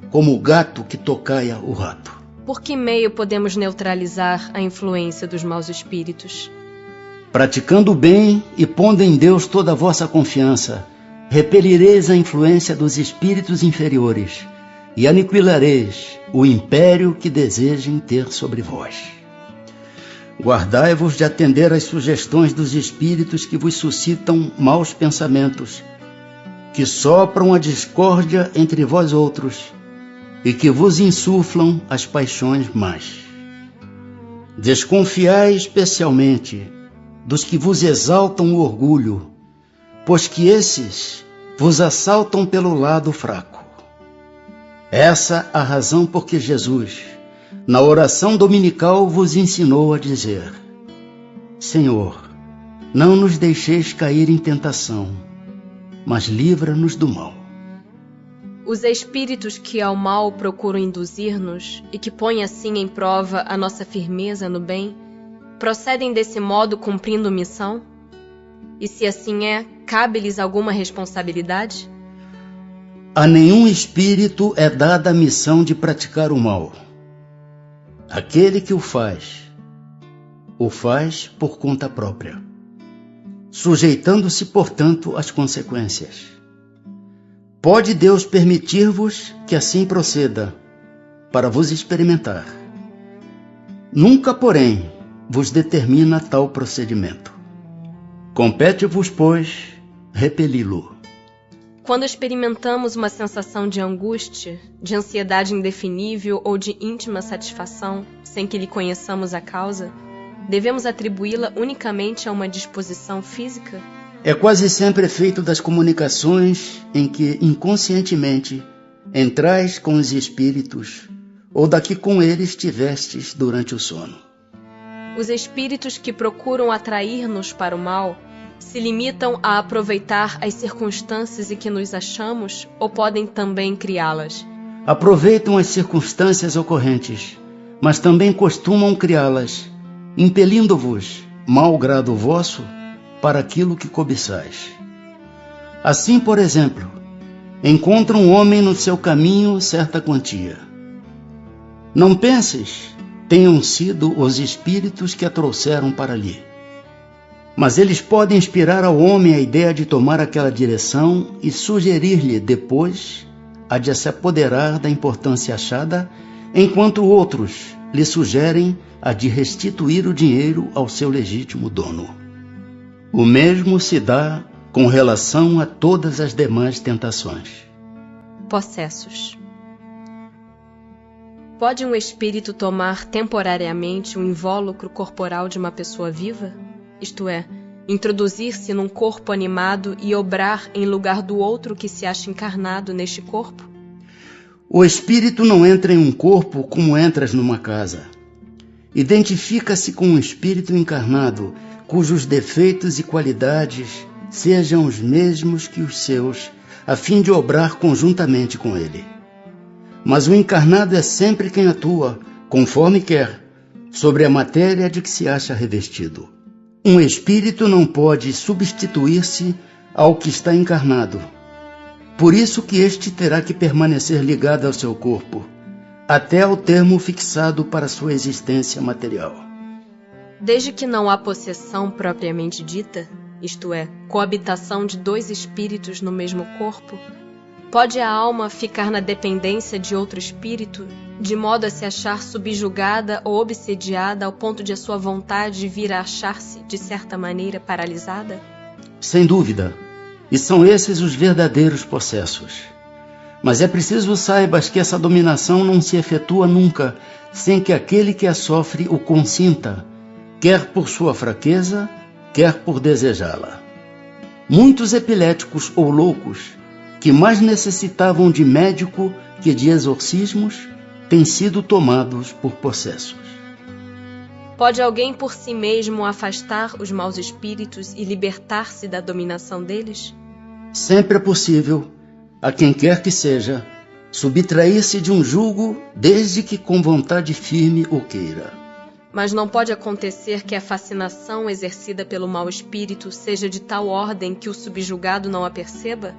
Speaker 3: como o gato que tocaia o rato.
Speaker 2: Por que meio podemos neutralizar a influência dos maus espíritos?
Speaker 3: Praticando o bem e pondo em Deus toda a vossa confiança, repelireis a influência dos espíritos inferiores e aniquilareis o império que desejem ter sobre vós. Guardai-vos de atender às sugestões dos espíritos que vos suscitam maus pensamentos, que sopram a discórdia entre vós outros e que vos insuflam as paixões más. Desconfiai especialmente dos que vos exaltam o orgulho, pois que esses vos assaltam pelo lado fraco. Essa a razão por que Jesus, na oração dominical, vos ensinou a dizer: Senhor, não nos deixeis cair em tentação, mas livra-nos do mal.
Speaker 2: Os espíritos que ao mal procuram induzir-nos e que põem assim em prova a nossa firmeza no bem, procedem desse modo cumprindo missão? E se assim é, cabe-lhes alguma responsabilidade?
Speaker 3: A nenhum espírito é dada a missão de praticar o mal. Aquele que o faz por conta própria, sujeitando-se, portanto, às consequências. Pode Deus permitir-vos que assim proceda, para vos experimentar. Nunca, porém, vos determina tal procedimento. Compete-vos, pois, repeli-lo.
Speaker 2: Quando experimentamos uma sensação de angústia, de ansiedade indefinível ou de íntima satisfação, sem que lhe conheçamos a causa, devemos atribuí-la unicamente a uma disposição física?
Speaker 3: É quase sempre efeito das comunicações em que, inconscientemente, entrais com os espíritos ou da que com eles tivestes durante o sono.
Speaker 2: Os espíritos que procuram atrair-nos para o mal se limitam a aproveitar as circunstâncias em que nos achamos ou podem também criá-las?
Speaker 3: Aproveitam as circunstâncias ocorrentes, mas também costumam criá-las, impelindo-vos, mau grado vosso, para aquilo que cobiçais. Assim, por exemplo, encontra um homem no seu caminho certa quantia. Não penses, tenham sido os espíritos que a trouxeram para ali. Mas eles podem inspirar ao homem a ideia de tomar aquela direção e sugerir-lhe depois a de se apoderar da importância achada, enquanto outros lhe sugerem a de restituir o dinheiro ao seu legítimo dono. O mesmo se dá com relação a todas as demais tentações.
Speaker 2: Possessos. Pode um espírito tomar temporariamente o invólucro corporal de uma pessoa viva? Isto é, introduzir-se num corpo animado e obrar em lugar do outro que se acha encarnado neste corpo?
Speaker 3: O espírito não entra em um corpo como entras numa casa. Identifica-se com um espírito encarnado, cujos defeitos e qualidades sejam os mesmos que os seus, a fim de obrar conjuntamente com ele. Mas o encarnado é sempre quem atua, conforme quer, sobre a matéria de que se acha revestido. Um espírito não pode substituir-se ao que está encarnado, Por isso que este terá que permanecer ligado ao seu corpo, até ao termo fixado para sua existência material.
Speaker 2: Desde que não há possessão propriamente dita, isto é, coabitação de dois espíritos no mesmo corpo, pode a alma ficar na dependência de outro espírito, de modo a se achar subjugada ou obsediada ao ponto de a sua vontade vir a achar-se, de certa maneira, paralisada?
Speaker 3: Sem dúvida, e são esses os verdadeiros possessos. Mas é preciso saibas que essa dominação não se efetua nunca sem que aquele que a sofre o consinta, quer por sua fraqueza, quer por desejá-la. Muitos epiléticos ou loucos, que mais necessitavam de médico que de exorcismos, têm sido tomados por possessos.
Speaker 2: Pode alguém por si mesmo afastar os maus espíritos e libertar-se da dominação deles?
Speaker 3: Sempre é possível, a quem quer que seja, subtrair-se de um jugo desde que com vontade firme o queira.
Speaker 2: Mas não pode acontecer que a fascinação exercida pelo mau espírito seja de tal ordem que o subjugado não a perceba?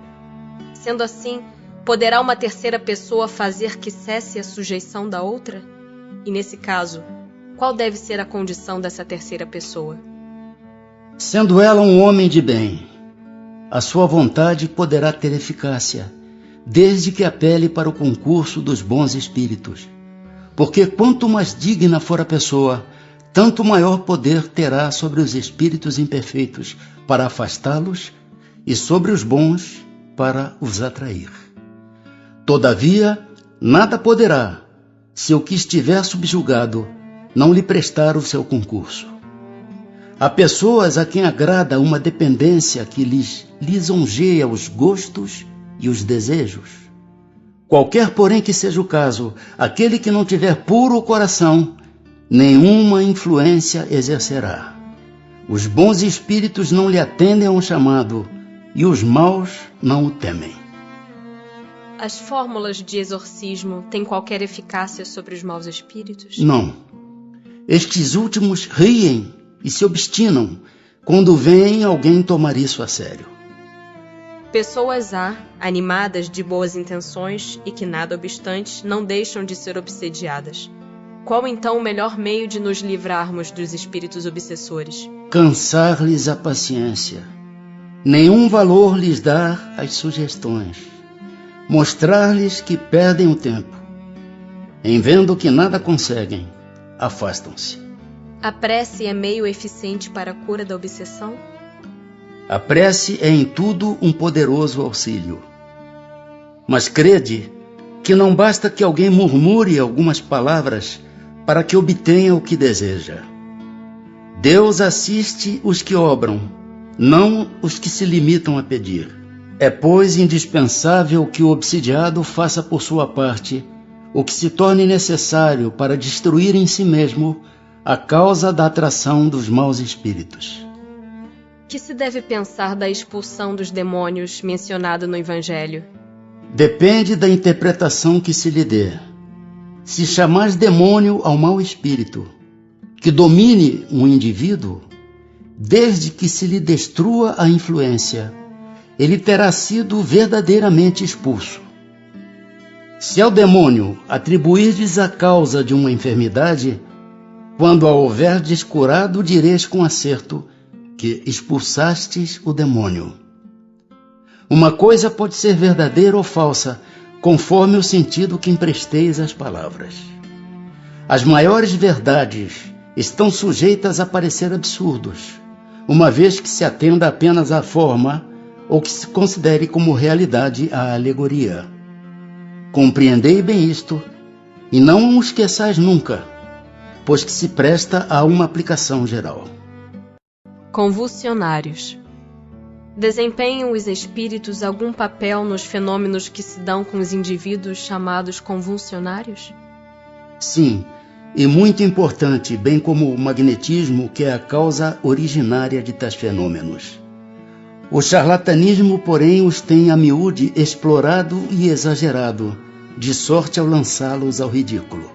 Speaker 2: Sendo assim, poderá uma terceira pessoa fazer que cesse a sujeição da outra? E nesse caso, qual deve ser a condição dessa terceira pessoa?
Speaker 3: Sendo ela um homem de bem, a sua vontade poderá ter eficácia, desde que apele para o concurso dos bons espíritos. Porque quanto mais digna for a pessoa, tanto maior poder terá sobre os espíritos imperfeitos para afastá-los e sobre os bons para os atrair. Todavia, nada poderá, se o que estiver subjugado não lhe prestar o seu concurso. Há pessoas a quem agrada uma dependência que lhes lisonjeia os gostos e os desejos. Qualquer, porém, que seja o caso, aquele que não tiver puro o coração, nenhuma influência exercerá. Os bons espíritos não lhe atendem ao chamado, e os maus não o temem.
Speaker 2: As fórmulas de exorcismo têm qualquer eficácia sobre os maus espíritos?
Speaker 3: Não. Estes últimos riem e se obstinam quando veem alguém tomar isso a sério.
Speaker 2: Pessoas há, animadas de boas intenções e que, nada obstante, não deixam de ser obsediadas. Qual então o melhor meio de nos livrarmos dos espíritos obsessores?
Speaker 3: Cansar-lhes a paciência. Nenhum valor lhes dar as sugestões. Mostrar-lhes que perdem o tempo. Em vendo que nada conseguem, afastam-se.
Speaker 2: A prece é meio eficiente para a cura da obsessão?
Speaker 3: A prece é em tudo um poderoso auxílio. Mas crede que não basta que alguém murmure algumas palavras para que obtenha o que deseja. Deus assiste os que obram, não os que se limitam a pedir. É, pois, indispensável que o obsidiado faça por sua parte o que se torne necessário para destruir em si mesmo a causa da atração dos maus espíritos.
Speaker 2: Que se deve pensar da expulsão dos demônios mencionada no Evangelho?
Speaker 3: Depende da interpretação que se lhe dê. Se chamais demônio ao mau espírito, que domine um indivíduo, desde que se lhe destrua a influência, ele terá sido verdadeiramente expulso. Se ao demônio atribuirdes a causa de uma enfermidade, quando a houverdes curado, direis com acerto que expulsastes o demônio. Uma coisa pode ser verdadeira ou falsa, conforme o sentido que empresteis às palavras. As maiores verdades estão sujeitas a parecer absurdos, uma vez que se atenda apenas à forma ou que se considere como realidade a alegoria. Compreendei bem isto, e não o esqueçais nunca, pois que se presta a uma aplicação geral.
Speaker 2: Convulsionários. Desempenham os espíritos algum papel nos fenômenos que se dão com os indivíduos chamados convulsionários?
Speaker 3: Sim, e muito importante, bem como o magnetismo, que é a causa originária de tais fenômenos. O charlatanismo, porém, os tem a miúde explorado e exagerado, de sorte ao lançá-los ao ridículo.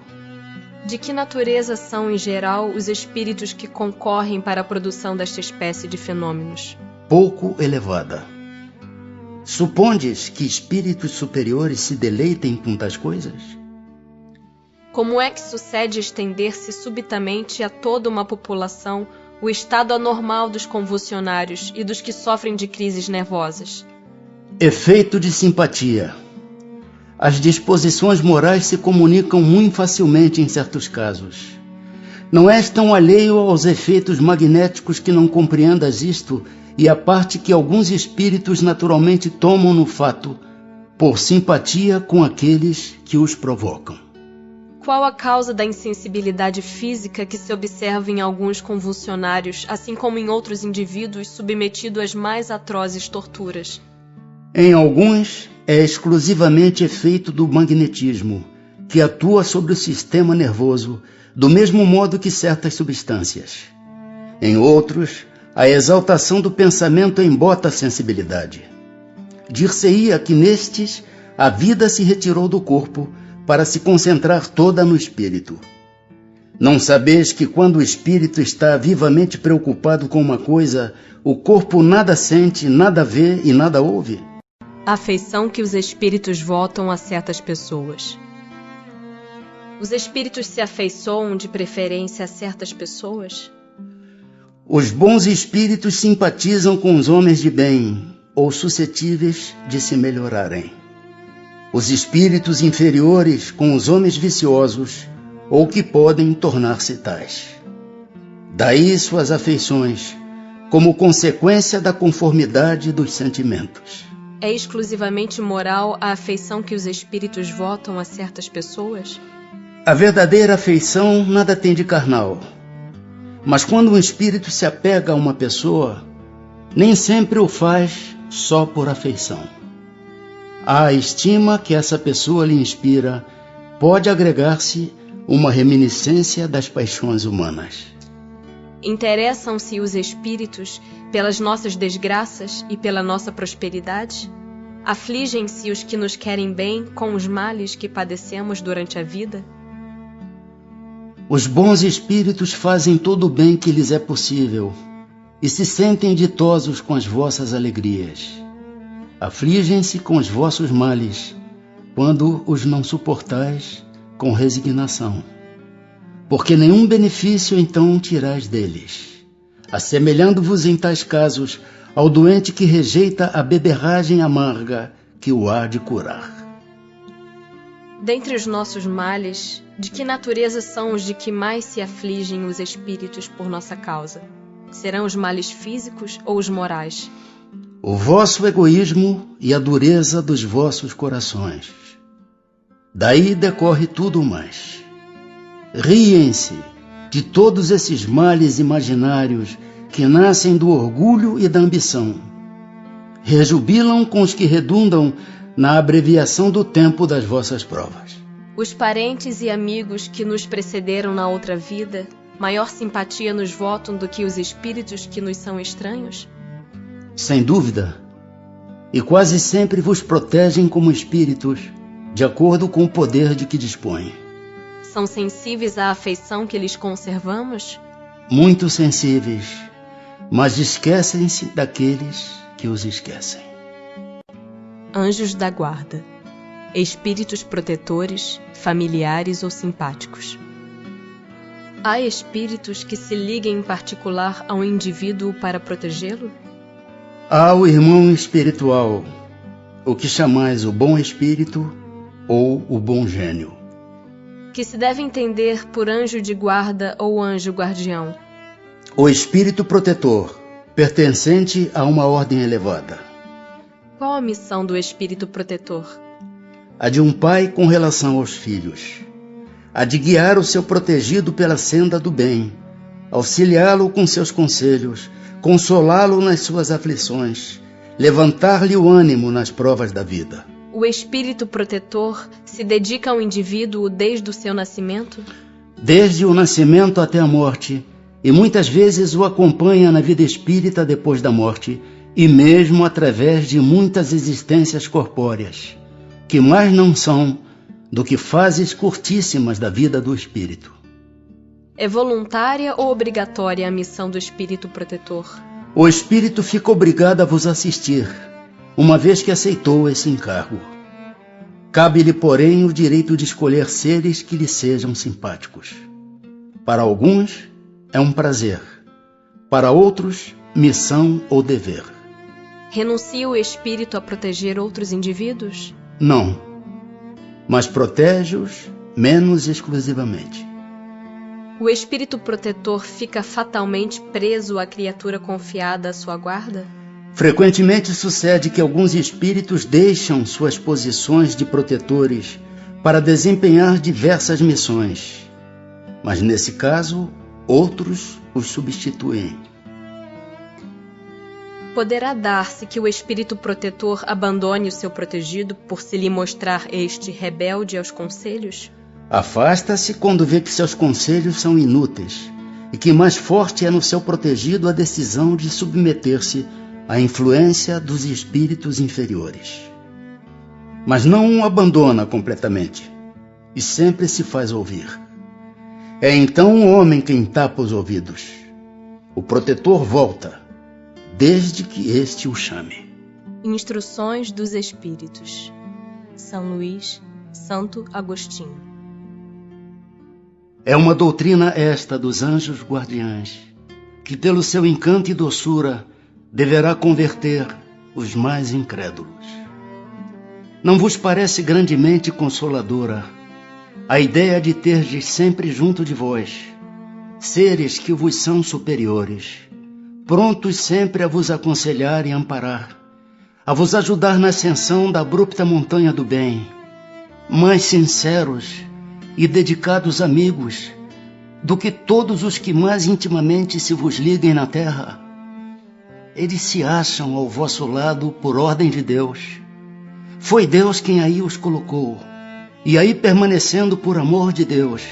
Speaker 2: De que natureza são, em geral, os espíritos que concorrem para a produção desta espécie de fenômenos?
Speaker 3: Pouco elevada. Supondes que espíritos superiores se deleitem com tais coisas?
Speaker 2: Como é que sucede estender-se subitamente a toda uma população o estado anormal dos convulsionários e dos que sofrem de crises nervosas?
Speaker 3: Efeito de simpatia. As disposições morais se comunicam muito facilmente em certos casos. Não és tão alheio aos efeitos magnéticos que não compreendas isto e a parte que alguns espíritos naturalmente tomam no fato, por simpatia com aqueles que os provocam.
Speaker 2: Qual a causa da insensibilidade física que se observa em alguns convulsionários, assim como em outros indivíduos submetidos às mais atrozes torturas?
Speaker 3: Em alguns, é exclusivamente efeito do magnetismo, que atua sobre o sistema nervoso, do mesmo modo que certas substâncias. Em outros, a exaltação do pensamento embota a sensibilidade. Dir-se-ia que nestes, a vida se retirou do corpo para se concentrar toda no espírito. Não sabeis que quando o espírito está vivamente preocupado com uma coisa, o corpo nada sente, nada vê e nada ouve?
Speaker 2: A afeição que os espíritos votam a certas pessoas. Os espíritos se afeiçoam de preferência a certas pessoas?
Speaker 3: Os bons espíritos simpatizam com os homens de bem, ou suscetíveis de se melhorarem. Os espíritos inferiores com os homens viciosos, ou que podem tornar-se tais. Daí suas afeições, como consequência da conformidade dos sentimentos.
Speaker 2: É exclusivamente moral a afeição que os espíritos votam a certas pessoas?
Speaker 3: A verdadeira afeição nada tem de carnal. Mas quando um espírito se apega a uma pessoa, nem sempre o faz só por afeição. A estima que essa pessoa lhe inspira pode agregar-se uma reminiscência das paixões humanas.
Speaker 2: Interessam-se os espíritos pelas nossas desgraças e pela nossa prosperidade? Afligem-se os que nos querem bem com os males que padecemos durante a vida?
Speaker 3: Os bons espíritos fazem todo o bem que lhes é possível e se sentem ditosos com as vossas alegrias. Afligem-se com os vossos males, quando os não suportais com resignação, porque nenhum benefício então tirais deles, assemelhando-vos em tais casos ao doente que rejeita a beberragem amarga que o há de curar.
Speaker 2: Dentre os nossos males, de que natureza são os de que mais se afligem os espíritos por nossa causa? Serão os males físicos ou os morais?
Speaker 3: O vosso egoísmo e a dureza dos vossos corações. Daí decorre tudo mais. Riem-se de todos esses males imaginários que nascem do orgulho e da ambição. Rejubilam com os que redundam na abreviação do tempo das vossas provas.
Speaker 2: Os parentes e amigos que nos precederam na outra vida, maior simpatia nos votam do que os espíritos que nos são estranhos?
Speaker 3: Sem dúvida, e quase sempre vos protegem como espíritos, de acordo com o poder de que dispõem.
Speaker 2: São sensíveis à afeição que lhes conservamos?
Speaker 3: Muito sensíveis, mas esquecem-se daqueles que os esquecem.
Speaker 2: Anjos da guarda, espíritos protetores, familiares ou simpáticos. Há espíritos que se liguem em particular a um indivíduo para protegê-lo?
Speaker 3: Há o irmão espiritual, o que chamais o bom espírito ou o bom gênio.
Speaker 2: Que se deve entender por anjo de guarda ou anjo guardião?
Speaker 3: O espírito protetor, pertencente a uma ordem elevada.
Speaker 2: Qual a missão do espírito protetor?
Speaker 3: A de um pai com relação aos filhos. A de guiar o seu protegido pela senda do bem, auxiliá-lo com seus conselhos, consolá-lo nas suas aflições, levantar-lhe o ânimo nas provas da vida.
Speaker 2: O espírito protetor se dedica ao indivíduo desde o seu nascimento?
Speaker 3: Desde o nascimento até a morte, e muitas vezes o acompanha na vida espírita depois da morte, e mesmo através de muitas existências corpóreas, que mais não são do que fases curtíssimas da vida do espírito.
Speaker 2: É voluntária ou obrigatória a missão do espírito protetor?
Speaker 3: O espírito fica obrigado a vos assistir, uma vez que aceitou esse encargo. Cabe-lhe, porém, o direito de escolher seres que lhe sejam simpáticos. Para alguns, é um prazer. Para outros, missão ou dever.
Speaker 1: Renuncia o espírito a proteger outros indivíduos?
Speaker 3: Não, mas protege-os menos exclusivamente.
Speaker 1: O espírito protetor fica fatalmente preso à criatura confiada à sua guarda?
Speaker 3: Frequentemente sucede que alguns espíritos deixam suas posições de protetores para desempenhar diversas missões, mas nesse caso, outros os substituem.
Speaker 1: Poderá dar-se que o espírito protetor abandone o seu protegido por se lhe mostrar este rebelde aos conselhos?
Speaker 3: Afasta-se quando vê que seus conselhos são inúteis e que mais forte é no seu protegido a decisão de submeter-se à influência dos espíritos inferiores. Mas não o abandona completamente e sempre se faz ouvir. É então o homem quem tapa os ouvidos. O protetor volta, desde que este o chame.
Speaker 1: Instruções dos Espíritos. São Luís, Santo Agostinho.
Speaker 3: É uma doutrina esta dos anjos guardiães, que pelo seu encanto e doçura deverá converter os mais incrédulos. Não vos parece grandemente consoladora a ideia de terdes sempre junto de vós seres que vos são superiores, prontos sempre a vos aconselhar e amparar, a vos ajudar na ascensão da abrupta montanha do bem, mais sinceros e dedicados amigos do que todos os que mais intimamente se vos liguem na terra? Eles se acham ao vosso lado por ordem de Deus. Foi Deus quem aí os colocou, e aí permanecendo por amor de Deus,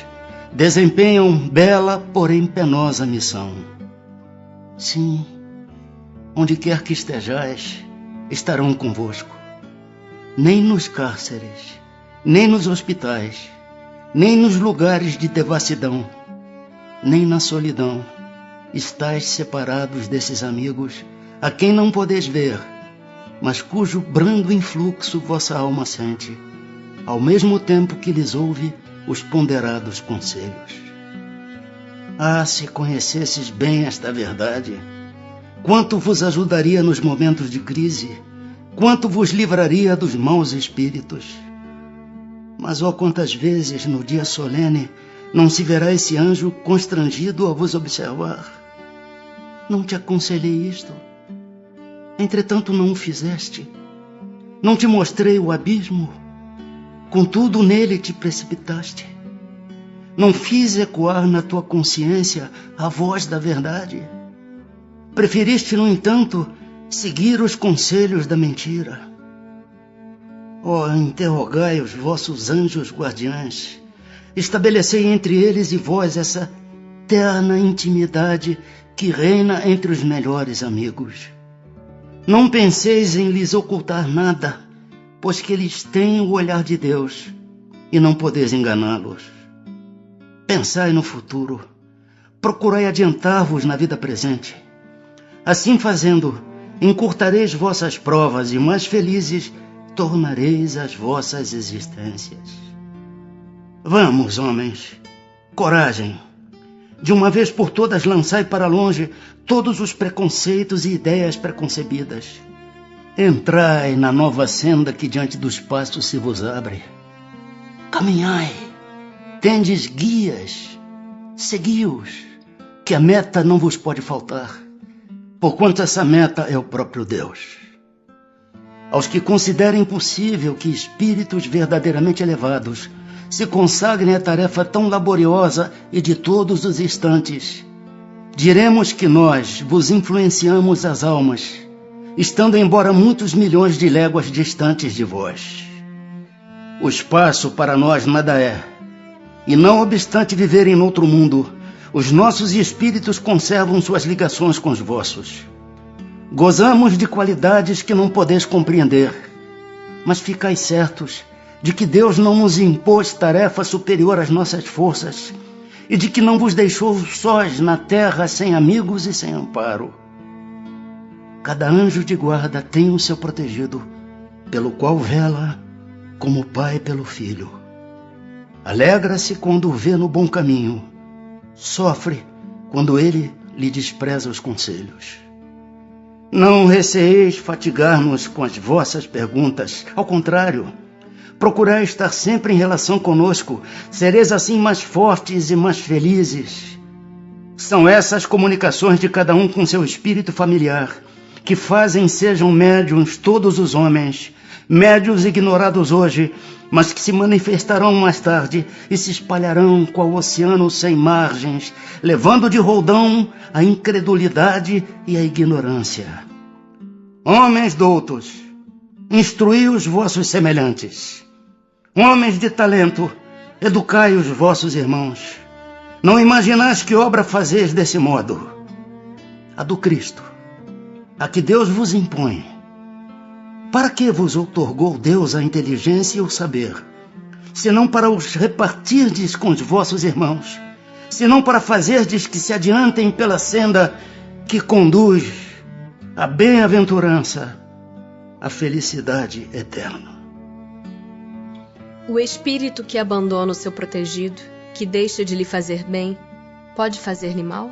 Speaker 3: desempenham bela, porém penosa missão. Sim, onde quer que estejais, estarão convosco. Nem nos cárceres, nem nos hospitais, nem nos lugares de devassidão, nem na solidão, estáis separados desses amigos a quem não podeis ver, mas cujo brando influxo vossa alma sente, ao mesmo tempo que lhes ouve os ponderados conselhos. Ah, se conhecesses bem esta verdade, quanto vos ajudaria nos momentos de crise, quanto vos livraria dos maus espíritos. Mas, ó, quantas vezes no dia solene não se verá esse anjo constrangido a vos observar? Não te aconselhei isto? Entretanto não o fizeste. Não te mostrei o abismo? Contudo nele te precipitaste. Não fiz ecoar na tua consciência a voz da verdade. Preferiste, no entanto, seguir os conselhos da mentira. Ó, interrogai os vossos anjos guardiães. Estabelecei entre eles e vós essa terna intimidade que reina entre os melhores amigos. Não penseis em lhes ocultar nada, pois que eles têm o olhar de Deus e não podeis enganá-los. Pensai no futuro, procurai adiantar-vos na vida presente. Assim fazendo, encurtareis vossas provas e mais felizes tornareis as vossas existências. Vamos, homens, coragem. De uma vez por todas lançai para longe todos os preconceitos e ideias preconcebidas. Entrai na nova senda que diante dos passos se vos abre. Caminhai, tendes guias, segui-os, que a meta não vos pode faltar, porquanto essa meta é o próprio Deus. Aos que considerem possível que espíritos verdadeiramente elevados se consagrem à tarefa tão laboriosa e de todos os instantes, diremos que nós vos influenciamos as almas, estando embora muitos milhões de léguas distantes de vós. O espaço para nós nada é, e não obstante viverem noutro mundo, os nossos espíritos conservam suas ligações com os vossos. Gozamos de qualidades que não podeis compreender, mas ficai certos de que Deus não nos impôs tarefa superior às nossas forças e de que não vos deixou sós na terra sem amigos e sem amparo. cada anjo de guarda tem o seu protegido, pelo qual vela como o pai pelo filho. Alegra-se quando o vê no bom caminho, sofre quando ele lhe despreza os conselhos. Não receeis fatigar-nos com as vossas perguntas, ao contrário, procurai estar sempre em relação conosco, sereis assim mais fortes e mais felizes. São essas comunicações de cada um com seu espírito familiar, que fazem sejam médiuns todos os homens, médios ignorados hoje, mas que se manifestarão mais tarde e se espalharão qual oceano sem margens, levando de roldão a incredulidade e a ignorância. Homens doutos, instruí os vossos semelhantes. Homens de talento, educai os vossos irmãos. Não imaginais que obra fazeis desse modo? A do Cristo, a que Deus vos impõe. Para que vos outorgou Deus a inteligência e o saber, senão para os repartirdes com os vossos irmãos, senão para fazerdes que se adiantem pela senda que conduz à bem-aventurança, à felicidade eterna.
Speaker 2: O espírito que abandona o seu protegido, que deixa de lhe fazer bem, pode fazer-lhe mal?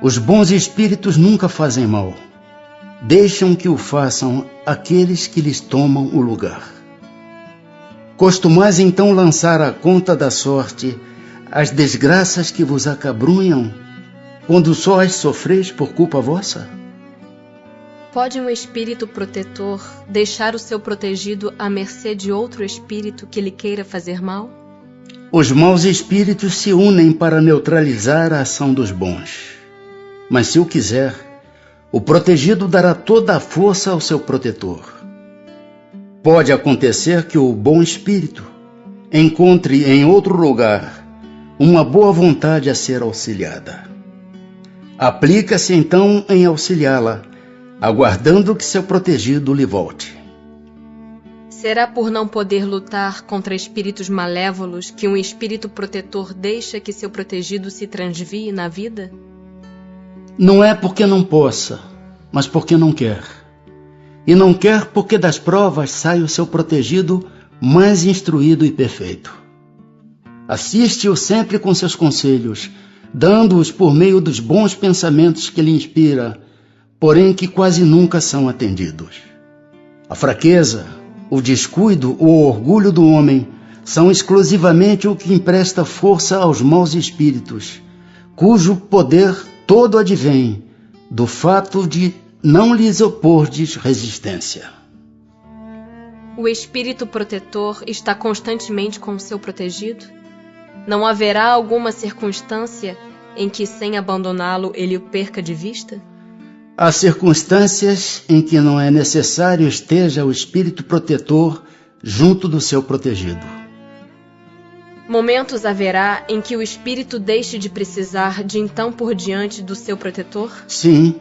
Speaker 3: Os bons espíritos nunca fazem mal. Deixam que o façam aqueles que lhes tomam o lugar. Costumais então lançar à conta da sorte as desgraças que vos acabrunham, quando só as sofreis por culpa vossa?
Speaker 2: Pode um espírito protetor deixar o seu protegido à mercê de outro espírito que lhe queira fazer mal?
Speaker 3: Os maus espíritos se unem para neutralizar a ação dos bons. Mas se o quiser, o protegido dará toda a força ao seu protetor. Pode acontecer que o bom espírito encontre em outro lugar uma boa vontade a ser auxiliada. Aplica-se então em auxiliá-la, aguardando que seu protegido lhe volte.
Speaker 2: Será por não poder lutar contra espíritos malévolos que um espírito protetor deixa que seu protegido se transvie na vida?
Speaker 3: Não é porque não possa, mas porque não quer. E não quer porque das provas sai o seu protegido mais instruído e perfeito. Assiste-o sempre com seus conselhos, dando-os por meio dos bons pensamentos que lhe inspira, porém que quase nunca são atendidos. A fraqueza, o descuido, o orgulho do homem são exclusivamente o que empresta força aos maus espíritos, cujo poder todo advém do fato de não lhes opordes resistência.
Speaker 2: O espírito protetor está constantemente com o seu protegido? Não haverá alguma circunstância em que, sem abandoná-lo, ele o perca de vista?
Speaker 3: Há circunstâncias em que não é necessário esteja o espírito protetor junto do seu protegido.
Speaker 2: Momentos haverá em que o espírito deixe de precisar de então por diante do seu protetor?
Speaker 3: Sim,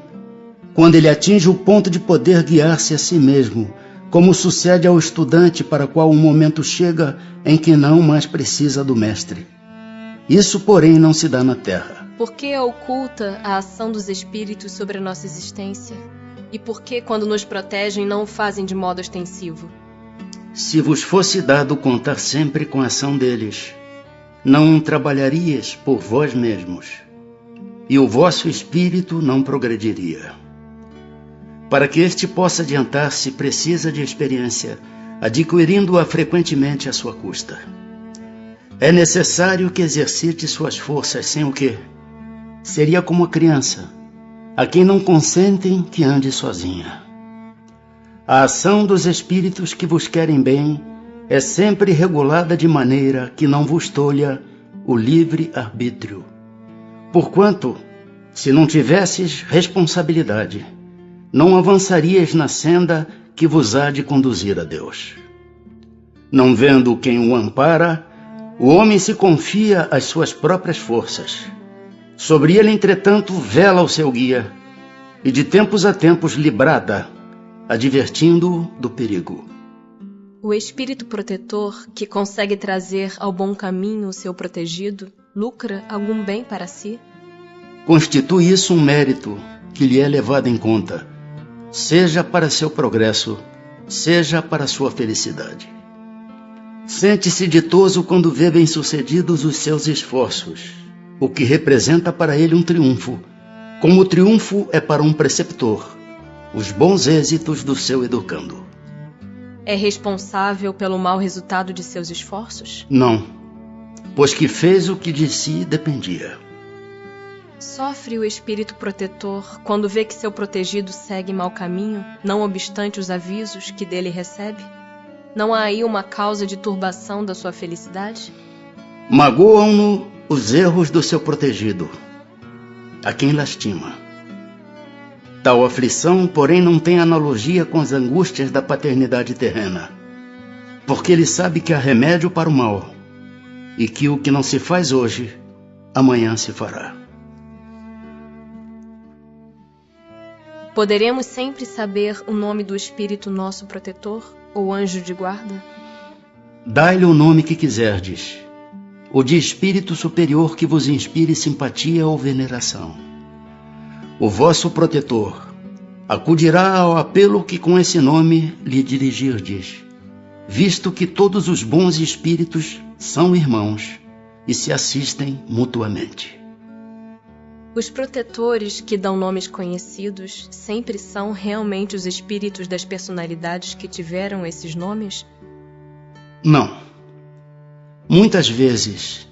Speaker 3: quando ele atinge o ponto de poder guiar-se a si mesmo, como sucede ao estudante para qual o momento chega em que não mais precisa do mestre. Isso, porém, não se dá na terra.
Speaker 2: Por que oculta a ação dos espíritos sobre a nossa existência? E por que, quando nos protegem, não o fazem de modo ostensivo?
Speaker 3: Se vos fosse dado contar sempre com a ação deles, não trabalharias por vós mesmos, e o vosso espírito não progrediria. Para que este possa adiantar-se, precisa de experiência, adquirindo-a frequentemente à sua custa. É necessário que exercite suas forças, sem o que seria como a criança, a quem não consentem que ande sozinha. A ação dos espíritos que vos querem bem é sempre regulada de maneira que não vos tolha o livre arbítrio. Porquanto, se não tivesses responsabilidade, não avançarias na senda que vos há de conduzir a Deus. Não vendo quem o ampara, o homem se confia às suas próprias forças. Sobre ele, entretanto, vela o seu guia, e de tempos a tempos lhe brada, advertindo-o do perigo.
Speaker 2: O espírito protetor que consegue trazer ao bom caminho o seu protegido, lucra algum bem para si?
Speaker 3: Constitui isso um mérito que lhe é levado em conta, seja para seu progresso, seja para sua felicidade. Sente-se ditoso quando vê bem-sucedidos os seus esforços, o que representa para ele um triunfo, como o triunfo é para um preceptor, os bons êxitos do seu educando.
Speaker 2: É responsável pelo mau resultado de seus esforços?
Speaker 3: Não, pois que fez o que de si dependia.
Speaker 2: Sofre o espírito protetor quando vê que seu protegido segue mau caminho, não obstante os avisos que dele recebe? Não há aí uma causa de turbação da sua felicidade?
Speaker 3: Magoam-no os erros do seu protegido, a quem lastima. Tal aflição, porém, não tem analogia com as angústias da paternidade terrena, porque ele sabe que há remédio para o mal, e que o que não se faz hoje, amanhã se fará.
Speaker 2: Poderemos sempre saber o nome do espírito nosso protetor ou anjo de guarda?
Speaker 3: Dai-lhe o nome que quiserdes, o de espírito superior que vos inspire simpatia ou veneração. O vosso protetor acudirá ao apelo que com esse nome lhe dirigirdes, visto que todos os bons espíritos são irmãos e se assistem mutuamente.
Speaker 2: Os protetores que dão nomes conhecidos sempre são realmente os espíritos das personalidades que tiveram esses nomes?
Speaker 3: Não. Muitas vezes,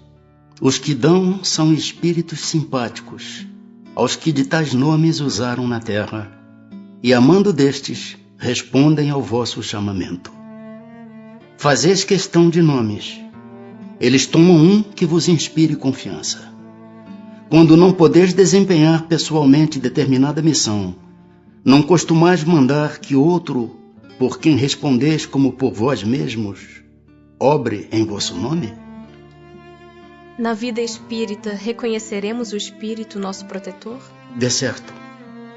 Speaker 3: os que dão são espíritos simpáticos, aos que de tais nomes usaram na terra, e amando destes, respondem ao vosso chamamento. Fazeis questão de nomes. Eles tomam um que vos inspire confiança. Quando não podeis desempenhar pessoalmente determinada missão, não costumais mandar que outro, por quem respondeis como por vós mesmos, obre em vosso nome?
Speaker 2: Na vida espírita, reconheceremos o espírito nosso protetor?
Speaker 3: De certo,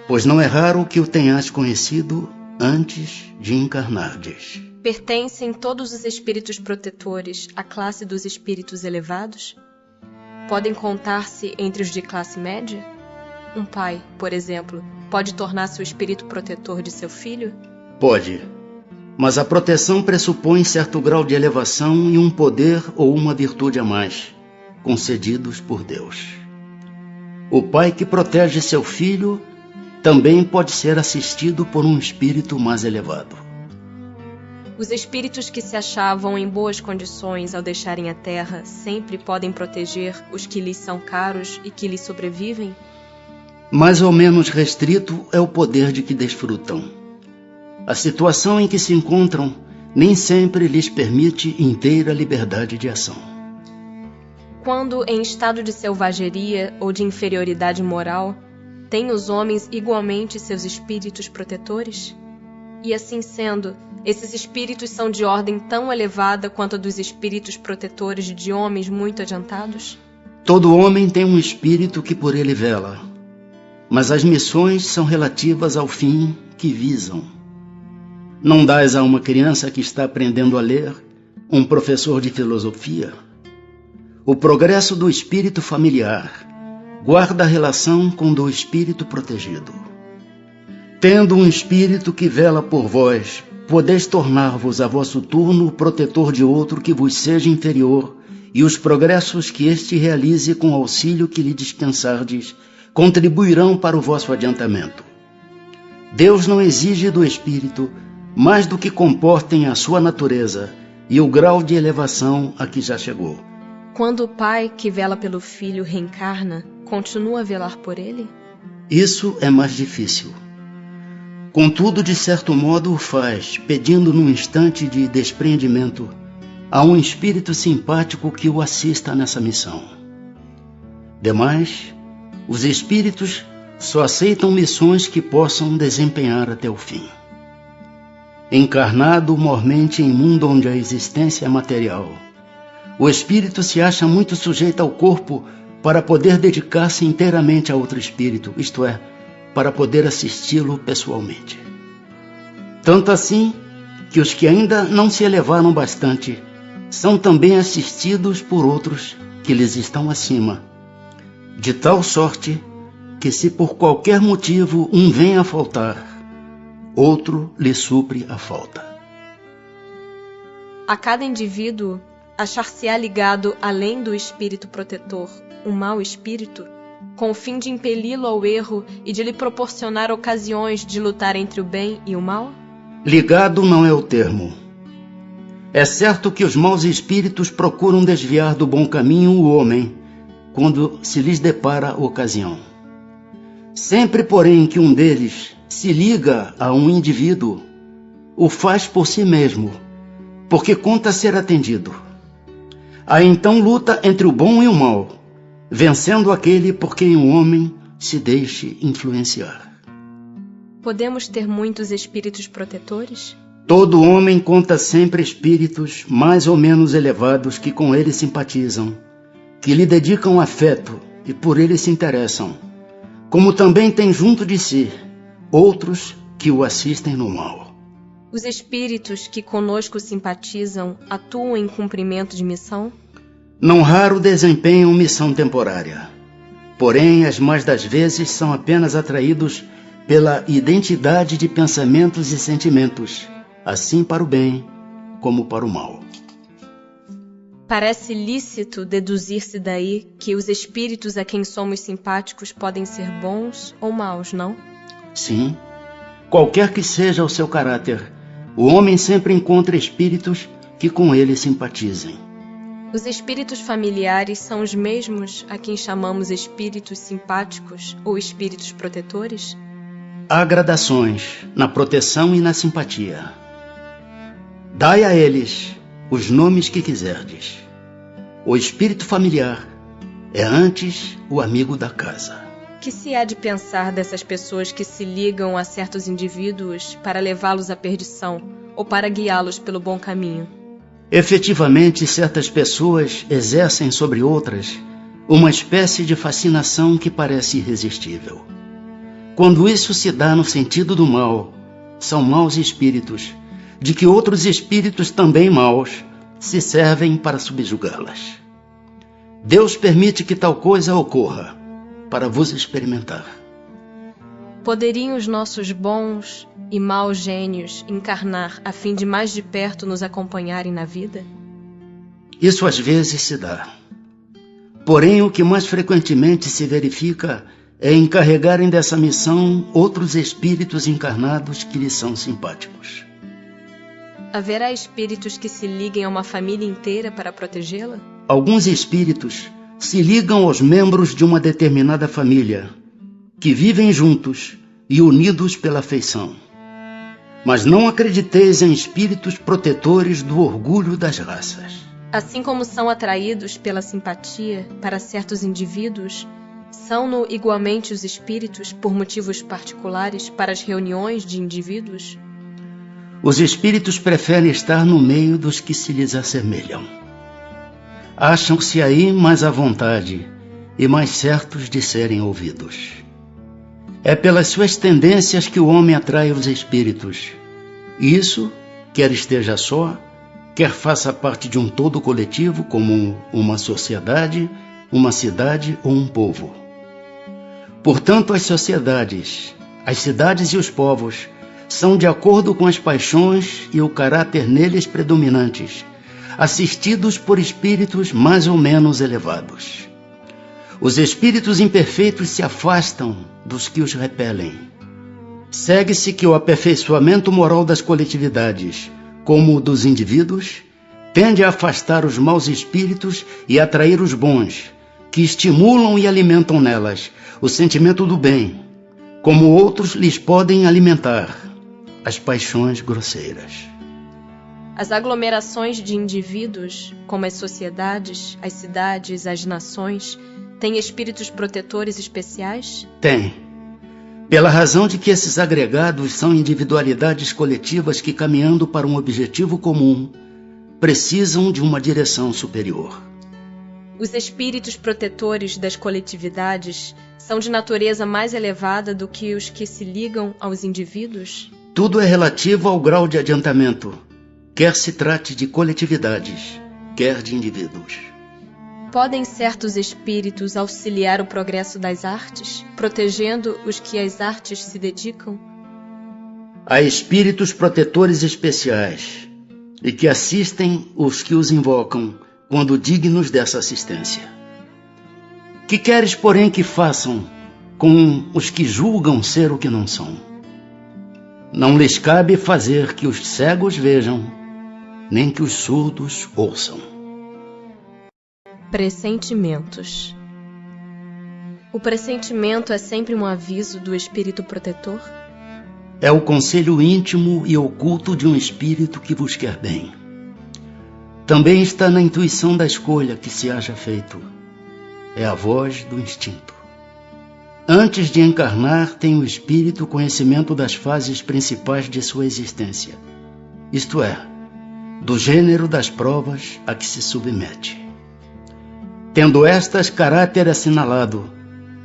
Speaker 3: pois não é raro que o tenhas conhecido antes de encarnardes.
Speaker 2: Pertencem todos os espíritos protetores à classe dos espíritos elevados? Podem contar-se entre os de classe média? Um pai, por exemplo, pode tornar-se o espírito protetor de seu filho?
Speaker 3: Pode, mas a proteção pressupõe certo grau de elevação e um poder ou uma virtude a mais, concedidos por Deus. O pai que protege seu filho também pode ser assistido por um espírito mais elevado.
Speaker 2: Os espíritos que se achavam em boas condições ao deixarem a terra sempre podem proteger os que lhes são caros e que lhes sobrevivem?
Speaker 3: Mais ou menos restrito é o poder de que desfrutam. A situação em que se encontram nem sempre lhes permite inteira liberdade de ação.
Speaker 2: Quando em estado de selvageria ou de inferioridade moral, têm os homens igualmente seus espíritos protetores? E assim sendo, esses espíritos são de ordem tão elevada quanto a dos espíritos protetores de homens muito adiantados?
Speaker 3: Todo homem tem um espírito que por ele vela, mas as missões são relativas ao fim que visam. Não dás a uma criança que está aprendendo a ler um professor de filosofia? O progresso do espírito familiar guarda a relação com o do espírito protegido. Tendo um espírito que vela por vós, podeis tornar-vos a vosso turno o protetor de outro que vos seja inferior, e os progressos que este realize com o auxílio que lhe dispensardes contribuirão para o vosso adiantamento. Deus não exige do espírito mais do que comportem a sua natureza e o grau de elevação a que já chegou.
Speaker 2: Quando o pai que vela pelo filho reencarna, continua a velar por ele?
Speaker 3: Isso é mais difícil. Contudo, de certo modo o faz, pedindo num instante de despreendimento a um espírito simpático que o assista nessa missão. Demais, os espíritos só aceitam missões que possam desempenhar até o fim. Encarnado mormente em mundo onde a existência é material, o espírito se acha muito sujeito ao corpo para poder dedicar-se inteiramente a outro espírito, isto é, para poder assisti-lo pessoalmente. Tanto assim que os que ainda não se elevaram bastante são também assistidos por outros que lhes estão acima, de tal sorte que se por qualquer motivo um venha a faltar, outro lhe supre a falta.
Speaker 2: A cada indivíduo achar-se-á ligado, além do espírito protetor, um mau espírito, com o fim de impeli-lo ao erro e de lhe proporcionar ocasiões de lutar entre o bem e o mal?
Speaker 3: Ligado não é o termo. É certo que os maus espíritos procuram desviar do bom caminho o homem, quando se lhes depara a ocasião. Sempre, porém, que um deles se liga a um indivíduo, o faz por si mesmo, porque conta ser atendido. Há então luta entre o bom e o mal, vencendo aquele por quem o homem se deixe influenciar.
Speaker 2: Podemos ter muitos espíritos protetores?
Speaker 3: Todo homem conta sempre espíritos mais ou menos elevados que com ele simpatizam, que lhe dedicam afeto e por ele se interessam, como também tem junto de si outros que o assistem no mal.
Speaker 2: Os espíritos que conosco simpatizam atuam em cumprimento de missão?
Speaker 3: Não raro desempenham missão temporária, porém as mais das vezes são apenas atraídos pela identidade de pensamentos e sentimentos, assim para o bem como para o mal.
Speaker 2: Parece lícito deduzir-se daí que os espíritos a quem somos simpáticos podem ser bons ou maus, não?
Speaker 3: Sim, qualquer que seja o seu caráter, o homem sempre encontra espíritos que com ele simpatizem.
Speaker 2: Os espíritos familiares são os mesmos a quem chamamos espíritos simpáticos ou espíritos protetores?
Speaker 3: Há gradações na proteção e na simpatia. Dai a eles os nomes que quiserdes. O espírito familiar é antes o amigo da casa.
Speaker 2: Que se há de pensar dessas pessoas que se ligam a certos indivíduos para levá-los à perdição ou para guiá-los pelo bom caminho?
Speaker 3: Efetivamente, certas pessoas exercem sobre outras uma espécie de fascinação que parece irresistível. Quando isso se dá no sentido do mal, são maus espíritos, de que outros espíritos também maus se servem para subjugá-las. Deus permite que tal coisa ocorra, para vos experimentar.
Speaker 2: Poderiam os nossos bons e maus gênios encarnar a fim de mais de perto nos acompanharem na vida?
Speaker 3: Isso às vezes se dá. Porém, o que mais frequentemente se verifica é encarregarem dessa missão outros espíritos encarnados que lhes são simpáticos.
Speaker 2: Haverá espíritos que se liguem a uma família inteira para protegê-la?
Speaker 3: Alguns espíritos se ligam aos membros de uma determinada família, que vivem juntos e unidos pela afeição. Mas não acrediteis em espíritos protetores do orgulho das raças.
Speaker 2: Assim como são atraídos pela simpatia para certos indivíduos, são-no igualmente os espíritos, por motivos particulares, para as reuniões de indivíduos?
Speaker 3: Os espíritos preferem estar no meio dos que se lhes assemelham. Acham-se aí mais à vontade e mais certos de serem ouvidos. É pelas suas tendências que o homem atrai os espíritos. Isso, quer esteja só, quer faça parte de um todo coletivo, como uma sociedade, uma cidade ou um povo. Portanto, as sociedades, as cidades e os povos são de acordo com as paixões e o caráter neles predominantes, assistidos por espíritos mais ou menos elevados. Os espíritos imperfeitos se afastam dos que os repelem. Segue-se que o aperfeiçoamento moral das coletividades, como o dos indivíduos, tende a afastar os maus espíritos e atrair os bons, que estimulam e alimentam nelas o sentimento do bem, como outros lhes podem alimentar as paixões grosseiras.
Speaker 2: As aglomerações de indivíduos, como as sociedades, as cidades, as nações, têm espíritos protetores especiais?
Speaker 3: Tem. Pela razão de que esses agregados são individualidades coletivas que, caminhando para um objetivo comum, precisam de uma direção superior.
Speaker 2: Os espíritos protetores das coletividades são de natureza mais elevada do que os que se ligam aos indivíduos?
Speaker 3: Tudo é relativo ao grau de adiantamento, quer se trate de coletividades, quer de indivíduos.
Speaker 2: Podem certos espíritos auxiliar o progresso das artes, protegendo os que às artes se dedicam?
Speaker 3: Há espíritos protetores especiais e que assistem os que os invocam quando dignos dessa assistência. Que queres, porém, que façam com os que julgam ser o que não são? Não lhes cabe fazer que os cegos vejam, nem que os surdos ouçam.
Speaker 1: Pressentimentos. O pressentimento é sempre um aviso do espírito protetor?
Speaker 3: É o conselho íntimo e oculto de um espírito que vos quer bem. Também está na intuição da escolha que se haja feito. É a voz do instinto. Antes de encarnar, tem o espírito conhecimento das fases principais de sua existência, isto é, do gênero das provas a que se submete. Tendo estas caráter assinalado,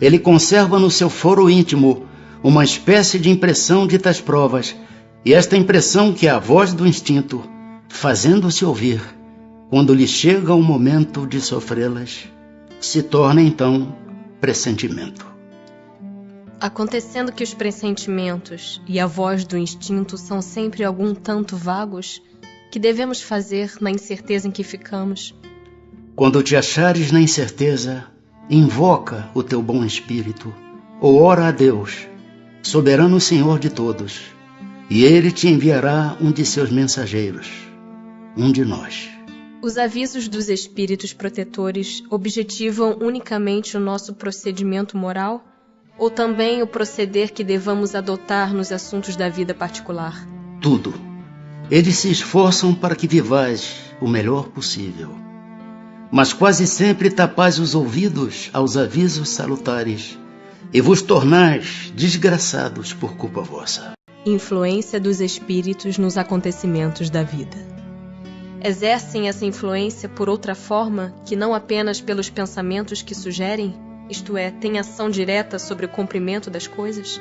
Speaker 3: ele conserva no seu foro íntimo uma espécie de impressão de tais provas, e esta impressão, que é a voz do instinto, fazendo-se ouvir, quando lhe chega o momento de sofrê-las, se torna então pressentimento.
Speaker 1: Acontecendo que os pressentimentos e a voz do instinto são sempre algum tanto vagos, que devemos fazer na incerteza em que ficamos?
Speaker 3: Quando te achares na incerteza, invoca o teu bom espírito, ou ora a Deus, soberano Senhor de todos, e Ele te enviará um de seus mensageiros, um de nós.
Speaker 1: Os avisos dos espíritos protetores objetivam unicamente o nosso procedimento moral, ou também o proceder que devamos adotar nos assuntos da vida particular?
Speaker 3: Tudo. Eles se esforçam para que vivais o melhor possível, mas quase sempre tapais os ouvidos aos avisos salutares e vos tornais desgraçados por culpa vossa.
Speaker 1: Influência dos espíritos nos acontecimentos da vida. Exercem essa influência por outra forma que não apenas pelos pensamentos que sugerem? Isto é, têm ação direta sobre o cumprimento das coisas?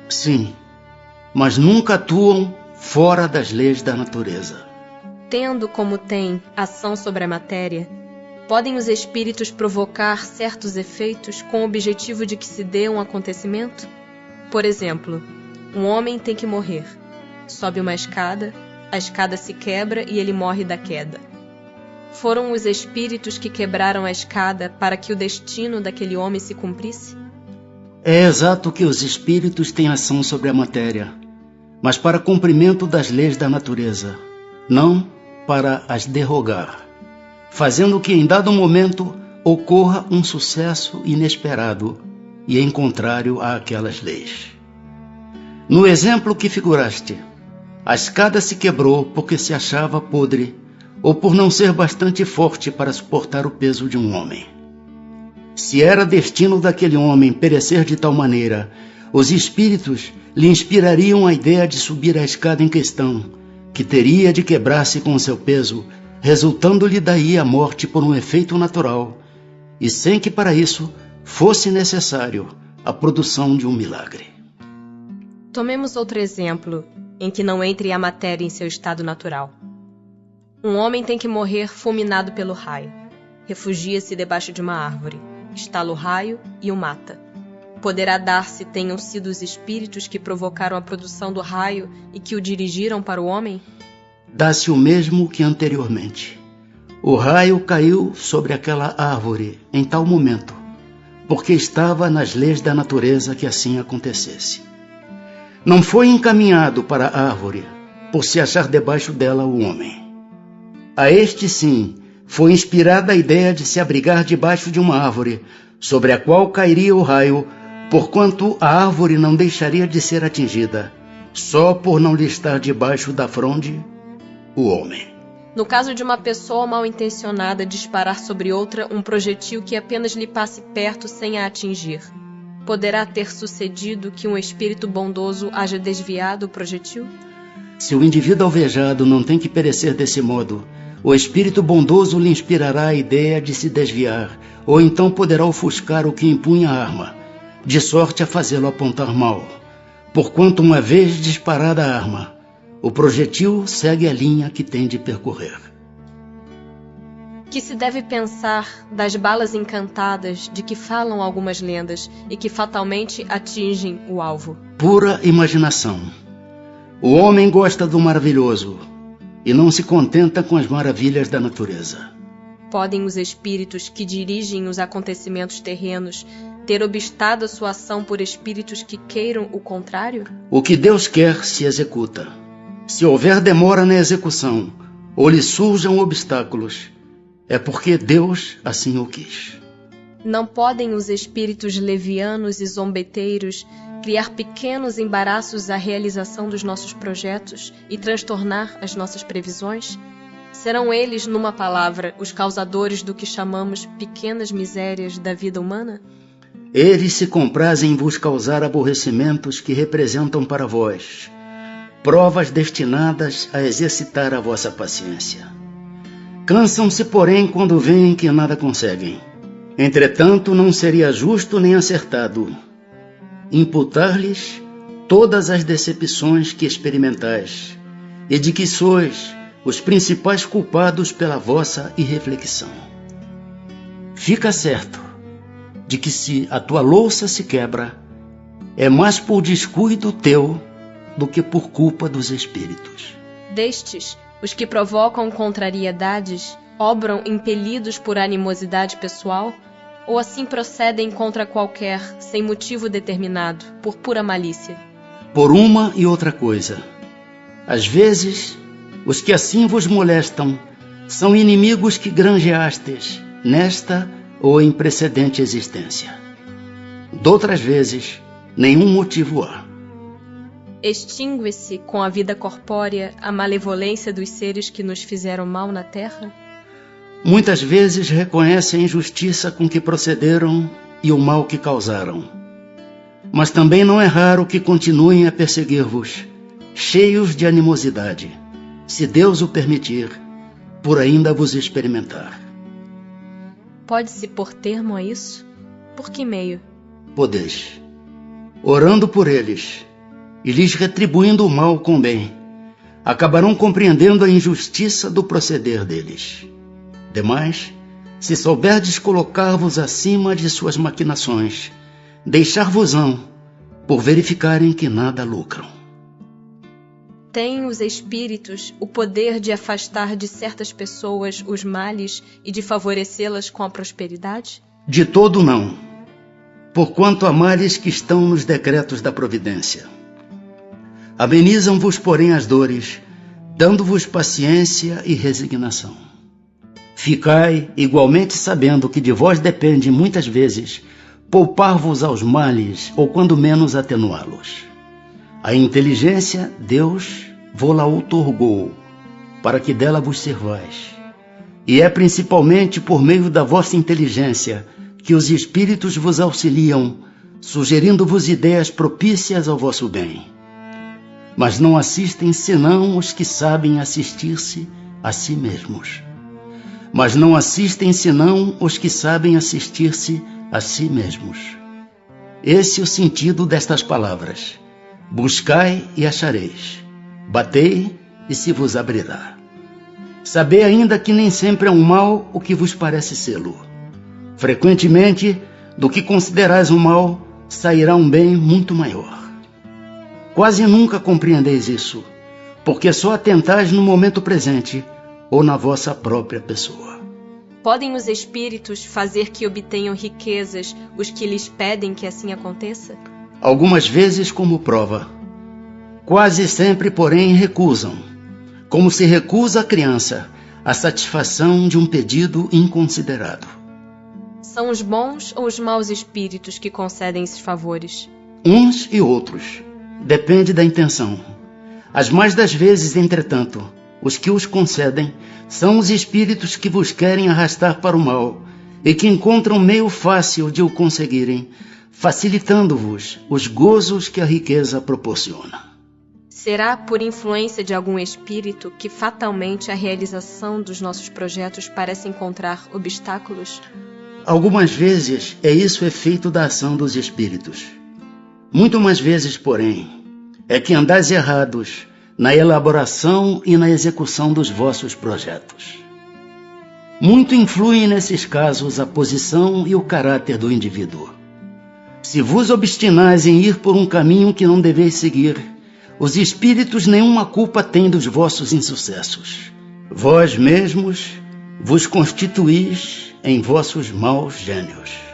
Speaker 3: Sim, mas nunca atuam fora das leis da natureza.
Speaker 1: Tendo como tem ação sobre a matéria, podem os espíritos provocar certos efeitos com o objetivo de que se dê um acontecimento? Por exemplo, um homem tem que morrer. Sobe uma escada, a escada se quebra e ele morre da queda. Foram os espíritos que quebraram a escada para que o destino daquele homem se cumprisse?
Speaker 3: É exato que os espíritos têm ação sobre a matéria, mas para cumprimento das leis da natureza, não para as derrogar, fazendo que em dado momento ocorra um sucesso inesperado e em contrário àquelas leis. No exemplo que figuraste, a escada se quebrou porque se achava podre ou por não ser bastante forte para suportar o peso de um homem. Se era destino daquele homem perecer de tal maneira, os espíritos lhe inspirariam a ideia de subir a escada em questão, que teria de quebrar-se com o seu peso, resultando-lhe daí a morte por um efeito natural, e sem que para isso fosse necessário a produção de um milagre.
Speaker 1: Tomemos outro exemplo, em que não entre a matéria em seu estado natural. Um homem tem que morrer fulminado pelo raio. Refugia-se debaixo de uma árvore, estala o raio e o mata. Poderá dar-se tenham sido os espíritos que provocaram a produção do raio e que o dirigiram para o homem?
Speaker 3: Dá-se o mesmo que anteriormente. O raio caiu sobre aquela árvore em tal momento, porque estava nas leis da natureza que assim acontecesse. Não foi encaminhado para a árvore, por se achar debaixo dela o homem. A este, sim, foi inspirada a ideia de se abrigar debaixo de uma árvore, sobre a qual cairia o raio, porquanto a árvore não deixaria de ser atingida, só por não lhe estar debaixo da fronde o homem.
Speaker 1: No caso de uma pessoa mal intencionada disparar sobre outra um projetil que apenas lhe passe perto sem a atingir, poderá ter sucedido que um espírito bondoso haja desviado o projetil?
Speaker 3: Se o indivíduo alvejado não tem que perecer desse modo, o espírito bondoso lhe inspirará a ideia de se desviar, ou então poderá ofuscar o que impunha a arma, de sorte a fazê-lo apontar mal. Porquanto, uma vez disparada a arma, o projetil segue a linha que tem de percorrer.
Speaker 1: Que se deve pensar das balas encantadas de que falam algumas lendas e que fatalmente atingem o alvo?
Speaker 3: Pura imaginação. O homem gosta do maravilhoso e não se contenta com as maravilhas da natureza.
Speaker 1: Podem os espíritos que dirigem os acontecimentos terrenos ter obstado a sua ação por espíritos que queiram o contrário?
Speaker 3: O que Deus quer se executa. Se houver demora na execução ou lhe surjam obstáculos, é porque Deus assim o quis.
Speaker 1: Não podem os espíritos levianos e zombeteiros criar pequenos embaraços à realização dos nossos projetos e transtornar as nossas previsões? Serão eles, numa palavra, os causadores do que chamamos pequenas misérias da vida humana?
Speaker 3: Eles se comprazem em vos causar aborrecimentos que representam para vós provas destinadas a exercitar a vossa paciência. Cansam-se, porém, quando veem que nada conseguem. Entretanto, não seria justo nem acertado imputar-lhes todas as decepções que experimentais e de que sois os principais culpados pela vossa irreflexão. Fica certo de que se a tua louça se quebra, é mais por descuido teu do que por culpa dos espíritos.
Speaker 1: Destes, os que provocam contrariedades obram impelidos por animosidade pessoal ou assim procedem contra qualquer, sem motivo determinado, por pura malícia?
Speaker 3: Por uma e outra coisa. Às vezes, os que assim vos molestam são inimigos que granjeastes nesta ou em precedente existência. Doutras vezes, nenhum motivo há.
Speaker 1: Extingue-se com a vida corpórea a malevolência dos seres que nos fizeram mal na terra?
Speaker 3: Muitas vezes reconhecem a injustiça com que procederam e o mal que causaram. Mas também não é raro que continuem a perseguir-vos, cheios de animosidade, se Deus o permitir, por ainda vos experimentar.
Speaker 1: Pode-se pôr termo a isso? Por que meio?
Speaker 3: Podeis, orando por eles e lhes retribuindo o mal com bem, acabarão compreendendo a injustiça do proceder deles. Demais, se souberdes colocar-vos acima de suas maquinações, deixar-vos-ão por verificarem que nada lucram.
Speaker 1: Têm os espíritos o poder de afastar de certas pessoas os males e de favorecê-las com a prosperidade?
Speaker 3: De todo não, porquanto há males que estão nos decretos da providência. Amenizam-vos, porém, as dores, dando-vos paciência e resignação. Ficai igualmente sabendo que de vós depende, muitas vezes, poupar-vos aos males ou, quando menos, atenuá-los. A inteligência, Deus vô-la outorgou, para que dela vos servais. E é principalmente por meio da vossa inteligência que os espíritos vos auxiliam, sugerindo-vos ideias propícias ao vosso bem. Mas não assistem senão os que sabem assistir-se a si mesmos. Esse é o sentido destas palavras. Buscai e achareis. Batei e se vos abrirá. Sabei ainda que nem sempre é um mal o que vos parece sê-lo. Frequentemente, do que considerais um mal, sairá um bem muito maior. Quase nunca compreendeis isso, porque só atentais no momento presente ou na vossa própria pessoa.
Speaker 1: Podem os espíritos fazer que obtenham riquezas os que lhes pedem que assim aconteça?
Speaker 3: Algumas vezes como prova. Quase sempre, porém, recusam, como se recusa a criança a satisfação de um pedido inconsiderado.
Speaker 1: São os bons ou os maus espíritos que concedem esses favores?
Speaker 3: Uns e outros. Depende da intenção. As mais das vezes, entretanto, os que os concedem são os espíritos que vos querem arrastar para o mal e que encontram meio fácil de o conseguirem, facilitando-vos os gozos que a riqueza proporciona.
Speaker 1: Será por influência de algum espírito que fatalmente a realização dos nossos projetos parece encontrar obstáculos?
Speaker 3: Algumas vezes é isso efeito da ação dos espíritos. Muito mais vezes, porém, é que andais errados na elaboração e na execução dos vossos projetos. Muito influem nesses casos a posição e o caráter do indivíduo. Se vos obstinais em ir por um caminho que não deveis seguir, Os espíritos nenhuma culpa têm dos vossos insucessos. Vós mesmos vos constituís em vossos maus gênios.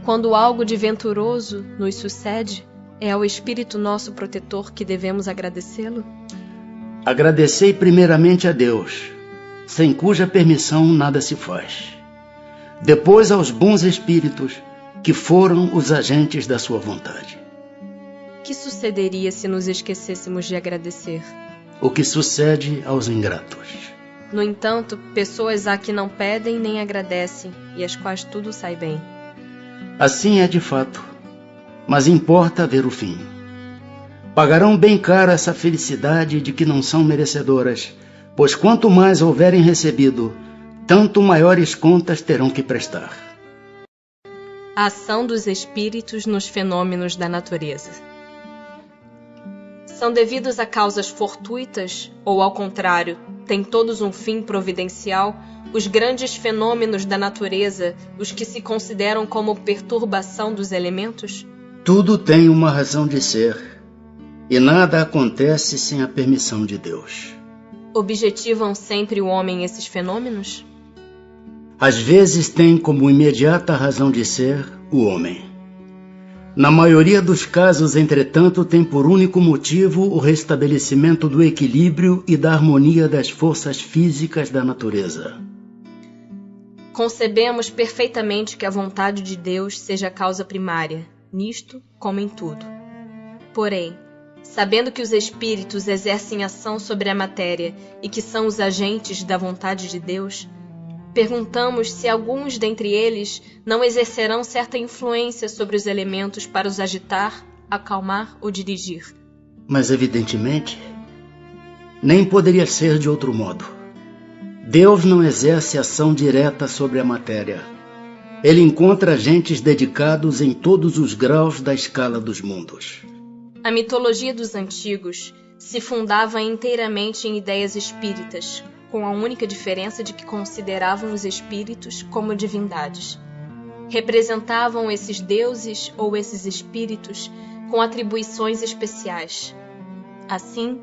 Speaker 1: Quando algo de venturoso nos sucede, é ao Espírito nosso protetor que devemos agradecê-lo?
Speaker 3: Agradecei primeiramente a Deus, sem cuja permissão nada se faz. Depois aos bons espíritos, que foram os agentes da sua vontade.
Speaker 1: Que sucederia se nos esquecêssemos de agradecer?
Speaker 3: O que sucede aos ingratos.
Speaker 1: No entanto, pessoas há que não pedem nem agradecem, e às quais tudo sai bem.
Speaker 3: Assim é de fato, mas importa ver o fim. Pagarão bem caro essa felicidade de que não são merecedoras, pois quanto mais houverem recebido, tanto maiores contas terão que prestar.
Speaker 1: A ação dos espíritos nos fenômenos da natureza. São devidos a causas fortuitas ou, ao contrário, têm todos um fim providencial os grandes fenômenos da natureza, os que se consideram como perturbação dos elementos?
Speaker 3: Tudo tem uma razão de ser, e nada acontece sem a permissão de Deus.
Speaker 1: Objetivam sempre o homem esses fenômenos?
Speaker 3: Às vezes tem como imediata razão de ser o homem. Na maioria dos casos, entretanto, tem por único motivo o restabelecimento do equilíbrio e da harmonia das forças físicas da natureza.
Speaker 1: Concebemos perfeitamente que a vontade de Deus seja a causa primária, nisto como em tudo. Porém, sabendo que os espíritos exercem ação sobre a matéria e que são os agentes da vontade de Deus, perguntamos se alguns dentre eles não exercerão certa influência sobre os elementos para os agitar, acalmar ou dirigir.
Speaker 3: Mas, evidentemente, nem poderia ser de outro modo. Deus não exerce ação direta sobre a matéria. Ele encontra agentes dedicados em todos os graus da escala dos mundos.
Speaker 1: A mitologia dos antigos se fundava inteiramente em ideias espíritas, com a única diferença de que consideravam os espíritos como divindades. Representavam esses deuses ou esses espíritos com atribuições especiais. Assim,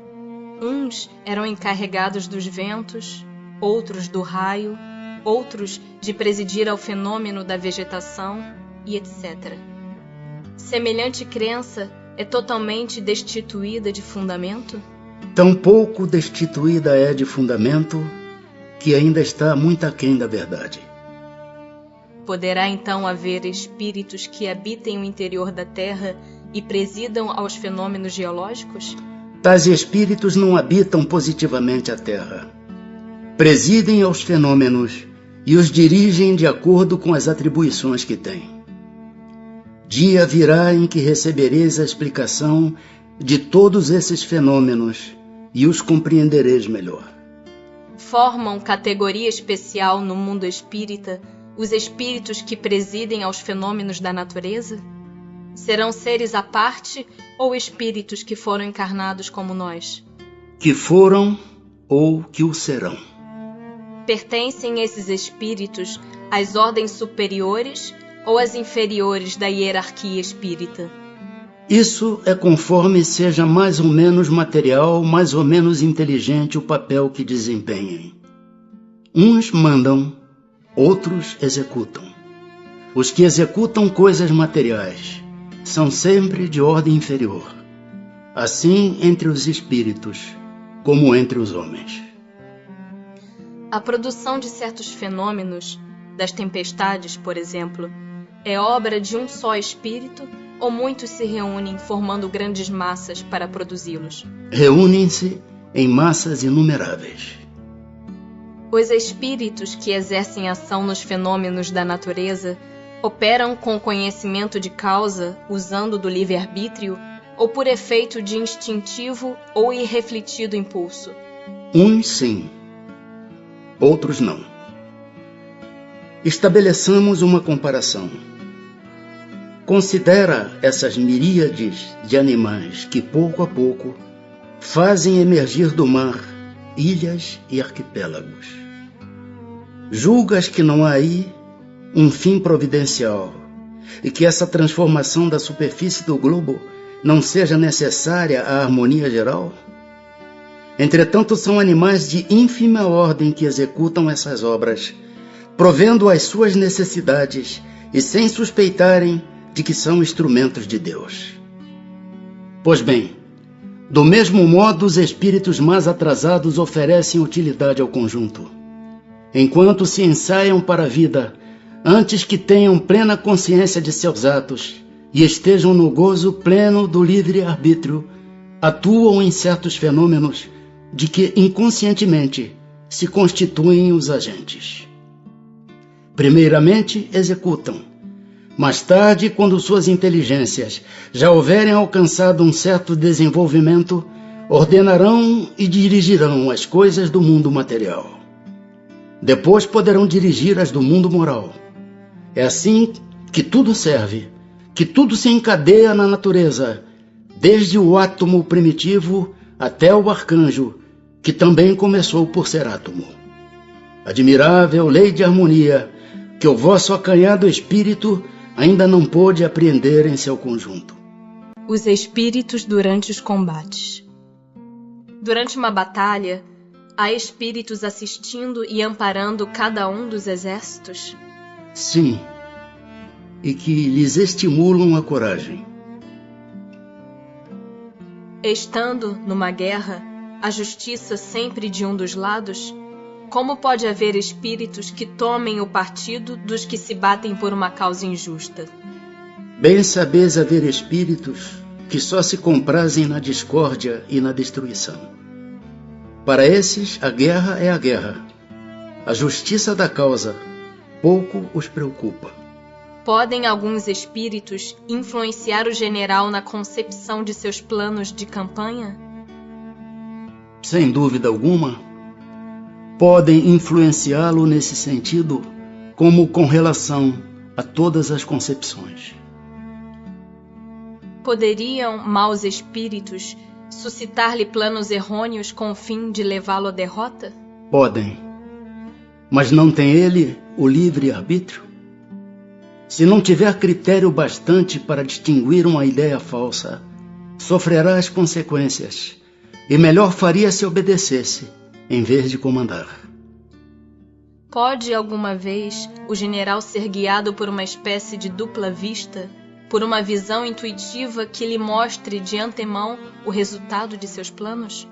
Speaker 1: uns eram encarregados dos ventos, outros do raio, outros de presidir ao fenômeno da vegetação e etc. Semelhante crença é totalmente destituída de fundamento?
Speaker 3: Tão pouco destituída é de fundamento que ainda está muito aquém da verdade.
Speaker 1: Poderá então haver espíritos que habitem o interior da Terra e presidam aos fenômenos geológicos?
Speaker 3: Tais espíritos não habitam positivamente a Terra. Presidem aos fenômenos e os dirigem de acordo com as atribuições que têm. Dia virá em que recebereis a explicação de todos esses fenômenos e os compreendereis melhor.
Speaker 1: Formam categoria especial no mundo espírita os espíritos que presidem aos fenômenos da natureza? Serão seres à parte ou espíritos que foram encarnados como nós?
Speaker 3: Que foram ou que o serão.
Speaker 1: Pertencem esses espíritos às ordens superiores ou às inferiores da hierarquia espírita?
Speaker 3: Isso é conforme seja mais ou menos material, mais ou menos inteligente o papel que desempenhem. Uns mandam, outros executam. Os que executam coisas materiais são sempre de ordem inferior, assim entre os espíritos como entre os homens.
Speaker 1: A produção de certos fenômenos, das tempestades, por exemplo, é obra de um só espírito ou muitos se reúnem formando grandes massas para produzi-los?
Speaker 3: Reúnem-se em massas inumeráveis.
Speaker 1: Os espíritos que exercem ação nos fenômenos da natureza operam com conhecimento de causa, usando do livre-arbítrio, ou por efeito de instintivo ou irrefletido impulso?
Speaker 3: Uns sim, outros não. Estabeleçamos uma comparação. Considera essas miríades de animais que, pouco a pouco, fazem emergir do mar ilhas e arquipélagos. Julgas que não há aí um fim providencial e que essa transformação da superfície do globo não seja necessária a harmonia geral? Entretanto, são animais de ínfima ordem que executam essas obras, provendo as suas necessidades e sem suspeitarem de que são instrumentos de Deus. Pois bem, do mesmo modo os espíritos mais atrasados oferecem utilidade ao conjunto, enquanto se ensaiam para a vida, antes que tenham plena consciência de seus atos e estejam no gozo pleno do livre-arbítrio, atuam em certos fenômenos de que inconscientemente se constituem os agentes. Primeiramente, executam. Mais tarde, quando suas inteligências já houverem alcançado um certo desenvolvimento, ordenarão e dirigirão as coisas do mundo material. Depois poderão dirigir as do mundo moral. É assim que tudo serve, que tudo se encadeia na natureza, desde o átomo primitivo até o arcanjo, que também começou por ser átomo. Admirável lei de harmonia, que o vosso acanhado espírito ainda não pôde apreender em seu conjunto.
Speaker 1: Os espíritos durante os combates.
Speaker 2: Durante uma batalha, há espíritos assistindo e amparando cada um dos exércitos?
Speaker 3: Sim, e que lhes estimulam a coragem.
Speaker 2: Estando numa guerra, a justiça sempre de um dos lados, como pode haver espíritos que tomem o partido dos que se batem por uma causa injusta?
Speaker 3: Bem sabeis haver espíritos que só se comprazem na discórdia e na destruição. Para esses, a guerra é a guerra. A justiça da causa pouco os preocupa.
Speaker 2: Podem alguns espíritos influenciar o general na concepção de seus planos de campanha?
Speaker 3: Sem dúvida alguma, podem influenciá-lo nesse sentido, como com relação a todas as concepções.
Speaker 2: Poderiam maus espíritos suscitar-lhe planos errôneos com o fim de levá-lo à derrota?
Speaker 3: Podem, mas não tem ele o livre-arbítrio? Se não tiver critério bastante para distinguir uma ideia falsa, sofrerá as consequências, e melhor faria se obedecesse, em vez de comandar.
Speaker 2: Pode alguma vez o general ser guiado por uma espécie de dupla vista, por uma visão intuitiva que lhe mostre de antemão o resultado de seus planos?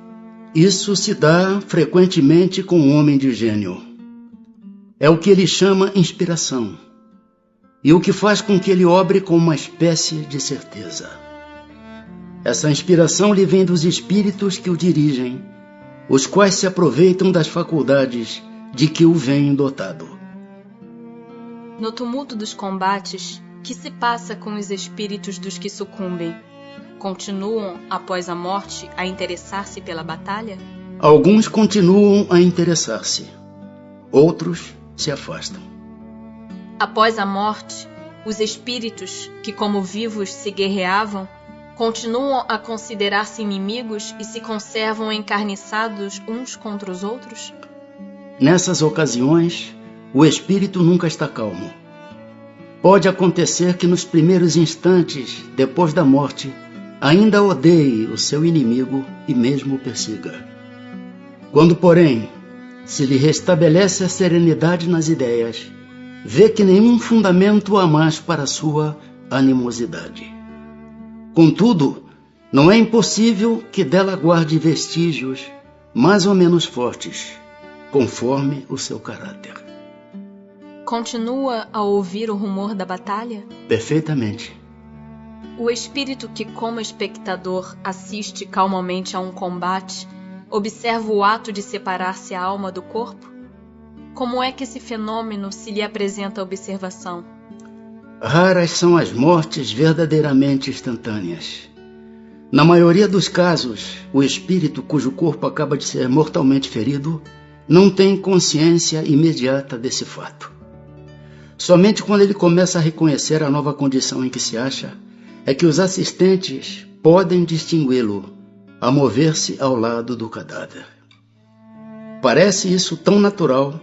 Speaker 3: Isso se dá frequentemente com um homem de gênio. É o que ele chama inspiração, e o que faz com que ele obre com uma espécie de certeza. Essa inspiração lhe vem dos espíritos que o dirigem, os quais se aproveitam das faculdades de que o vêm dotado.
Speaker 2: No tumulto dos combates, que se passa com os espíritos dos que sucumbem? Continuam, após a morte, a interessar-se pela batalha?
Speaker 3: Alguns continuam a interessar-se, outros se afastam.
Speaker 2: Após a morte, os espíritos que, como vivos, se guerreavam, continuam a considerar-se inimigos e se conservam encarniçados uns contra os outros?
Speaker 3: Nessas ocasiões, o espírito nunca está calmo. Pode acontecer que nos primeiros instantes, depois da morte, ainda odeie o seu inimigo e mesmo o persiga. Quando, porém, se lhe restabelece a serenidade nas ideias, vê que nenhum fundamento há mais para a sua animosidade. Contudo, não é impossível que dela guarde vestígios mais ou menos fortes, conforme o seu caráter.
Speaker 2: Continua a ouvir o rumor da batalha?
Speaker 3: Perfeitamente.
Speaker 2: O espírito que, como espectador, assiste calmamente a um combate, observa o ato de separar-se a alma do corpo? Como é que esse fenômeno se lhe apresenta à observação?
Speaker 3: Raras são as mortes verdadeiramente instantâneas. Na maioria dos casos, o espírito cujo corpo acaba de ser mortalmente ferido não tem consciência imediata desse fato. Somente quando ele começa a reconhecer a nova condição em que se acha, é que os assistentes podem distingui-lo a mover-se ao lado do cadáver. Parece isso tão natural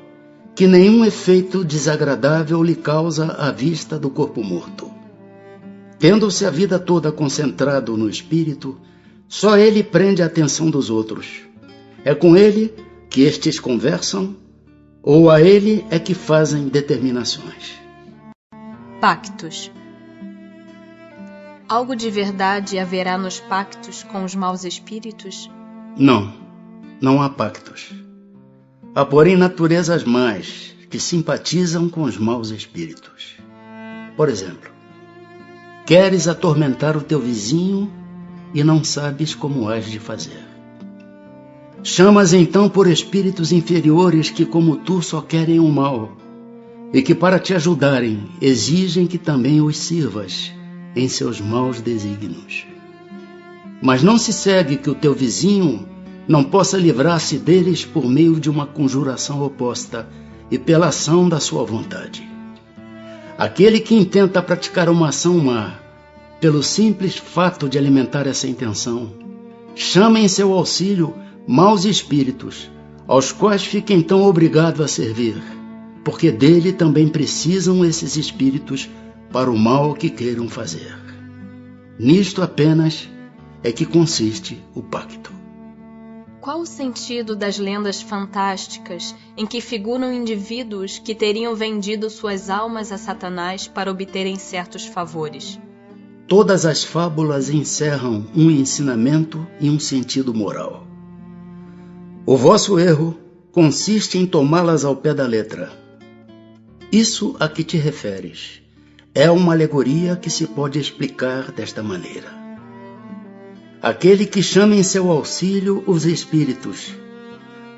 Speaker 3: que nenhum efeito desagradável lhe causa a vista do corpo morto. Tendo-se a vida toda concentrado no espírito, só ele prende a atenção dos outros. É com ele que estes conversam, ou a ele é que fazem determinações.
Speaker 1: Pactos. Algo de verdade haverá nos pactos com os maus espíritos?
Speaker 3: Não há pactos. Há, porém, naturezas más que simpatizam com os maus espíritos. Por exemplo, queres atormentar o teu vizinho e não sabes como has de fazer. Chamas então por espíritos inferiores que, como tu, só querem o mal, e que, para te ajudarem, exigem que também os sirvas em seus maus desígnios. Mas não se segue que o teu vizinho não possa livrar-se deles por meio de uma conjuração oposta e pela ação da sua vontade. Aquele que intenta praticar uma ação má, pelo simples fato de alimentar essa intenção, chama em seu auxílio maus espíritos, aos quais fica então obrigado a servir, porque dele também precisam esses espíritos para o mal que queiram fazer. Nisto apenas é que consiste o pacto.
Speaker 1: Qual o sentido das lendas fantásticas em que figuram indivíduos que teriam vendido suas almas a Satanás para obterem certos favores?
Speaker 3: Todas as fábulas encerram um ensinamento e um sentido moral. O vosso erro consiste em tomá-las ao pé da letra. Isso a que te referes é uma alegoria que se pode explicar desta maneira. Aquele que chama em seu auxílio os espíritos,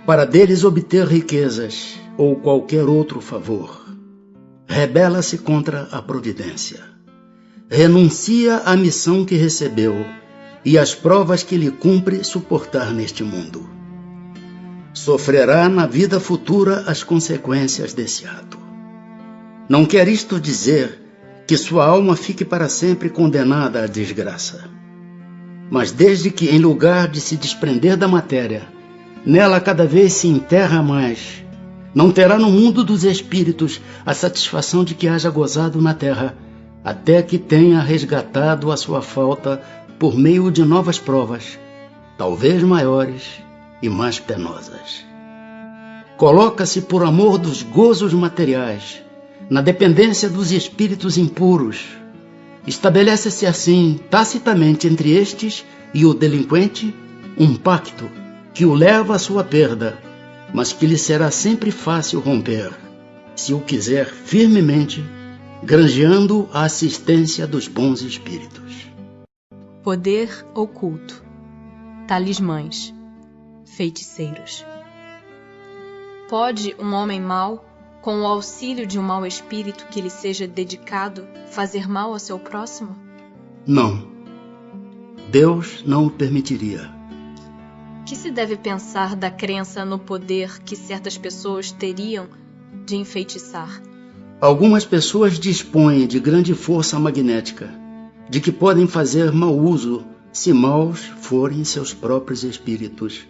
Speaker 3: para deles obter riquezas ou qualquer outro favor, rebela-se contra a providência, renuncia à missão que recebeu e às provas que lhe cumpre suportar neste mundo. Sofrerá na vida futura as consequências desse ato. Não quer isto dizer que sua alma fique para sempre condenada à desgraça. Mas desde que, em lugar de se desprender da matéria, nela cada vez se enterra mais, não terá no mundo dos espíritos a satisfação de que haja gozado na terra, até que tenha resgatado a sua falta por meio de novas provas, talvez maiores e mais penosas. Coloca-se por amor dos gozos materiais, na dependência dos espíritos impuros. Estabelece-se assim, tacitamente entre estes e o delinquente, um pacto que o leva à sua perda, mas que lhe será sempre fácil romper, se o quiser firmemente, granjeando a assistência dos bons espíritos.
Speaker 1: Poder oculto. Talismãs. Feiticeiros. Pode um homem mau, com o auxílio de um mau espírito que lhe seja dedicado, fazer mal ao seu próximo?
Speaker 3: Não. Deus não o permitiria.
Speaker 1: Que se deve pensar da crença no poder que certas pessoas teriam de enfeitiçar?
Speaker 3: Algumas pessoas dispõem de grande força magnética, de que podem fazer mau uso, se maus forem seus próprios espíritos,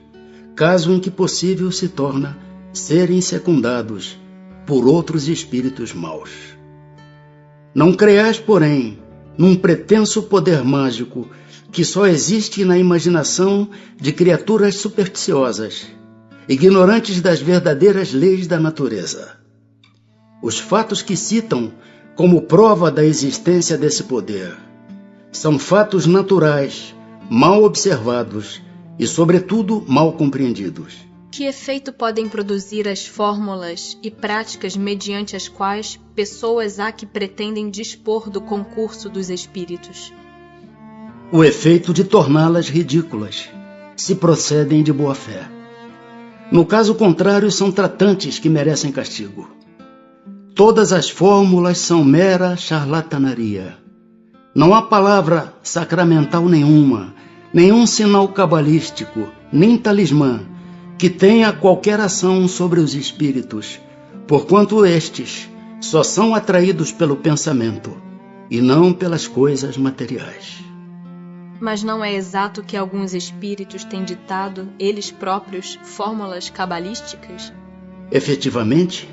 Speaker 3: caso em que possível se torna serem secundados por outros espíritos maus. Não creais, porém, num pretenso poder mágico que só existe na imaginação de criaturas supersticiosas, ignorantes das verdadeiras leis da natureza. Os fatos que citam como prova da existência desse poder são fatos naturais, mal observados e, sobretudo, mal compreendidos.
Speaker 1: Que efeito podem produzir as fórmulas e práticas mediante as quais pessoas há que pretendem dispor do concurso dos espíritos?
Speaker 3: O efeito de torná-las ridículas, se procedem de boa fé. No caso contrário, são tratantes que merecem castigo. Todas as fórmulas são mera charlatanaria. Não há palavra sacramental nenhuma, nenhum sinal cabalístico, nem talismã, que tenha qualquer ação sobre os espíritos, porquanto estes só são atraídos pelo pensamento e não pelas coisas materiais.
Speaker 1: Mas não é exato que alguns espíritos têm ditado, eles próprios, fórmulas cabalísticas?
Speaker 3: Efetivamente,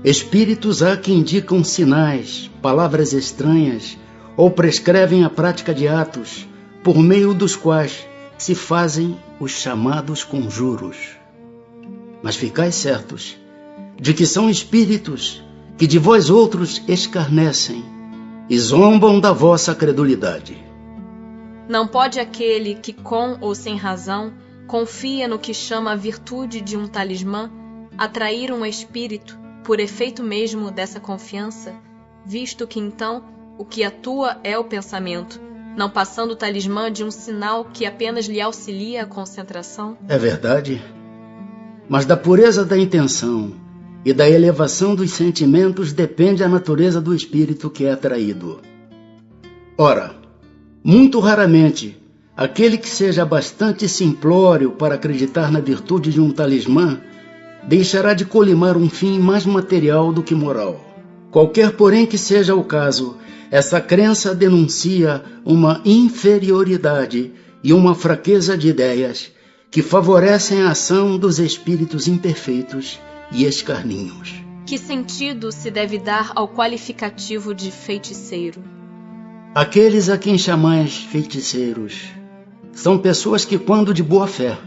Speaker 3: espíritos há que indicam sinais, palavras estranhas ou prescrevem a prática de atos por meio dos quais se fazem os chamados conjuros. Mas ficais certos de que são espíritos que de vós outros escarnecem e zombam da vossa credulidade.
Speaker 1: Não pode aquele que, com ou sem razão, confia no que chama a virtude de um talismã, atrair um espírito por efeito mesmo dessa confiança, visto que então o que atua é o pensamento, não passando o talismã de um sinal que apenas lhe auxilia a concentração?
Speaker 3: É verdade, mas da pureza da intenção e da elevação dos sentimentos depende a natureza do espírito que é atraído. Ora, muito raramente, aquele que seja bastante simplório para acreditar na virtude de um talismã deixará de colimar um fim mais material do que moral. Qualquer, porém, que seja o caso, essa crença denuncia uma inferioridade e uma fraqueza de ideias que favorecem a ação dos espíritos imperfeitos e escarninhos.
Speaker 1: Que sentido se deve dar ao qualificativo de feiticeiro?
Speaker 3: Aqueles a quem chamais feiticeiros são pessoas que, quando de boa fé,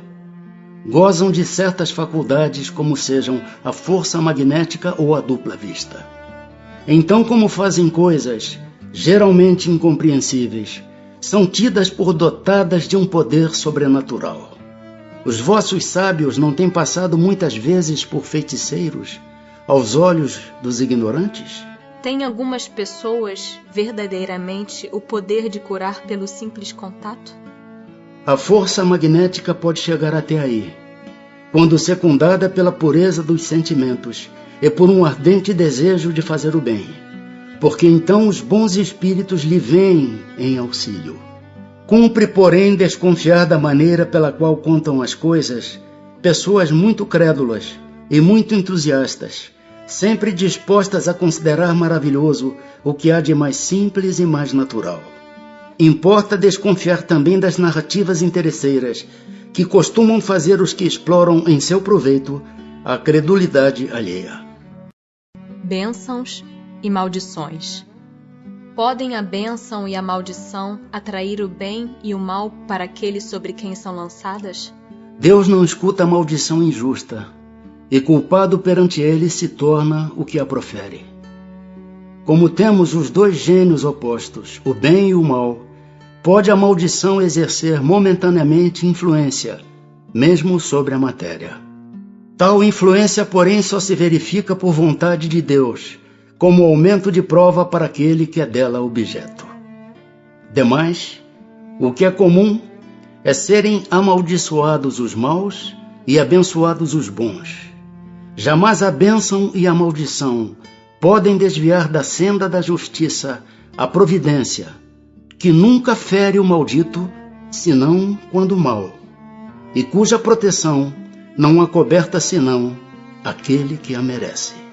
Speaker 3: gozam de certas faculdades como sejam a força magnética ou a dupla vista. Então, como fazem coisas geralmente incompreensíveis, são tidas por dotadas de um poder sobrenatural. Os vossos sábios não têm passado muitas vezes por feiticeiros aos olhos dos ignorantes?
Speaker 1: Tem algumas pessoas verdadeiramente o poder de curar pelo simples contato?
Speaker 3: A força magnética pode chegar até aí, quando secundada pela pureza dos sentimentos e por um ardente desejo de fazer o bem, porque então os bons espíritos lhe vêm em auxílio. Cumpre, porém, desconfiar da maneira pela qual contam as coisas pessoas muito crédulas e muito entusiastas, sempre dispostas a considerar maravilhoso o que há de mais simples e mais natural. Importa desconfiar também das narrativas interesseiras, que costumam fazer os que exploram em seu proveito a credulidade alheia.
Speaker 1: Bênçãos e maldições. Podem a bênção e a maldição atrair o bem e o mal para aqueles sobre quem são lançadas?
Speaker 3: Deus não escuta a maldição injusta, e culpado perante ele se torna o que a profere. Como temos os dois gênios opostos, o bem e o mal, pode a maldição exercer momentaneamente influência, mesmo sobre a matéria. Tal influência, porém, só se verifica por vontade de Deus, como aumento de prova para aquele que é dela objeto. Demais, o que é comum é serem amaldiçoados os maus e abençoados os bons. Jamais a bênção e a maldição podem desviar da senda da justiça a providência, que nunca fere o maldito, senão quando mal, e cuja proteção não acoberta senão aquele que a merece.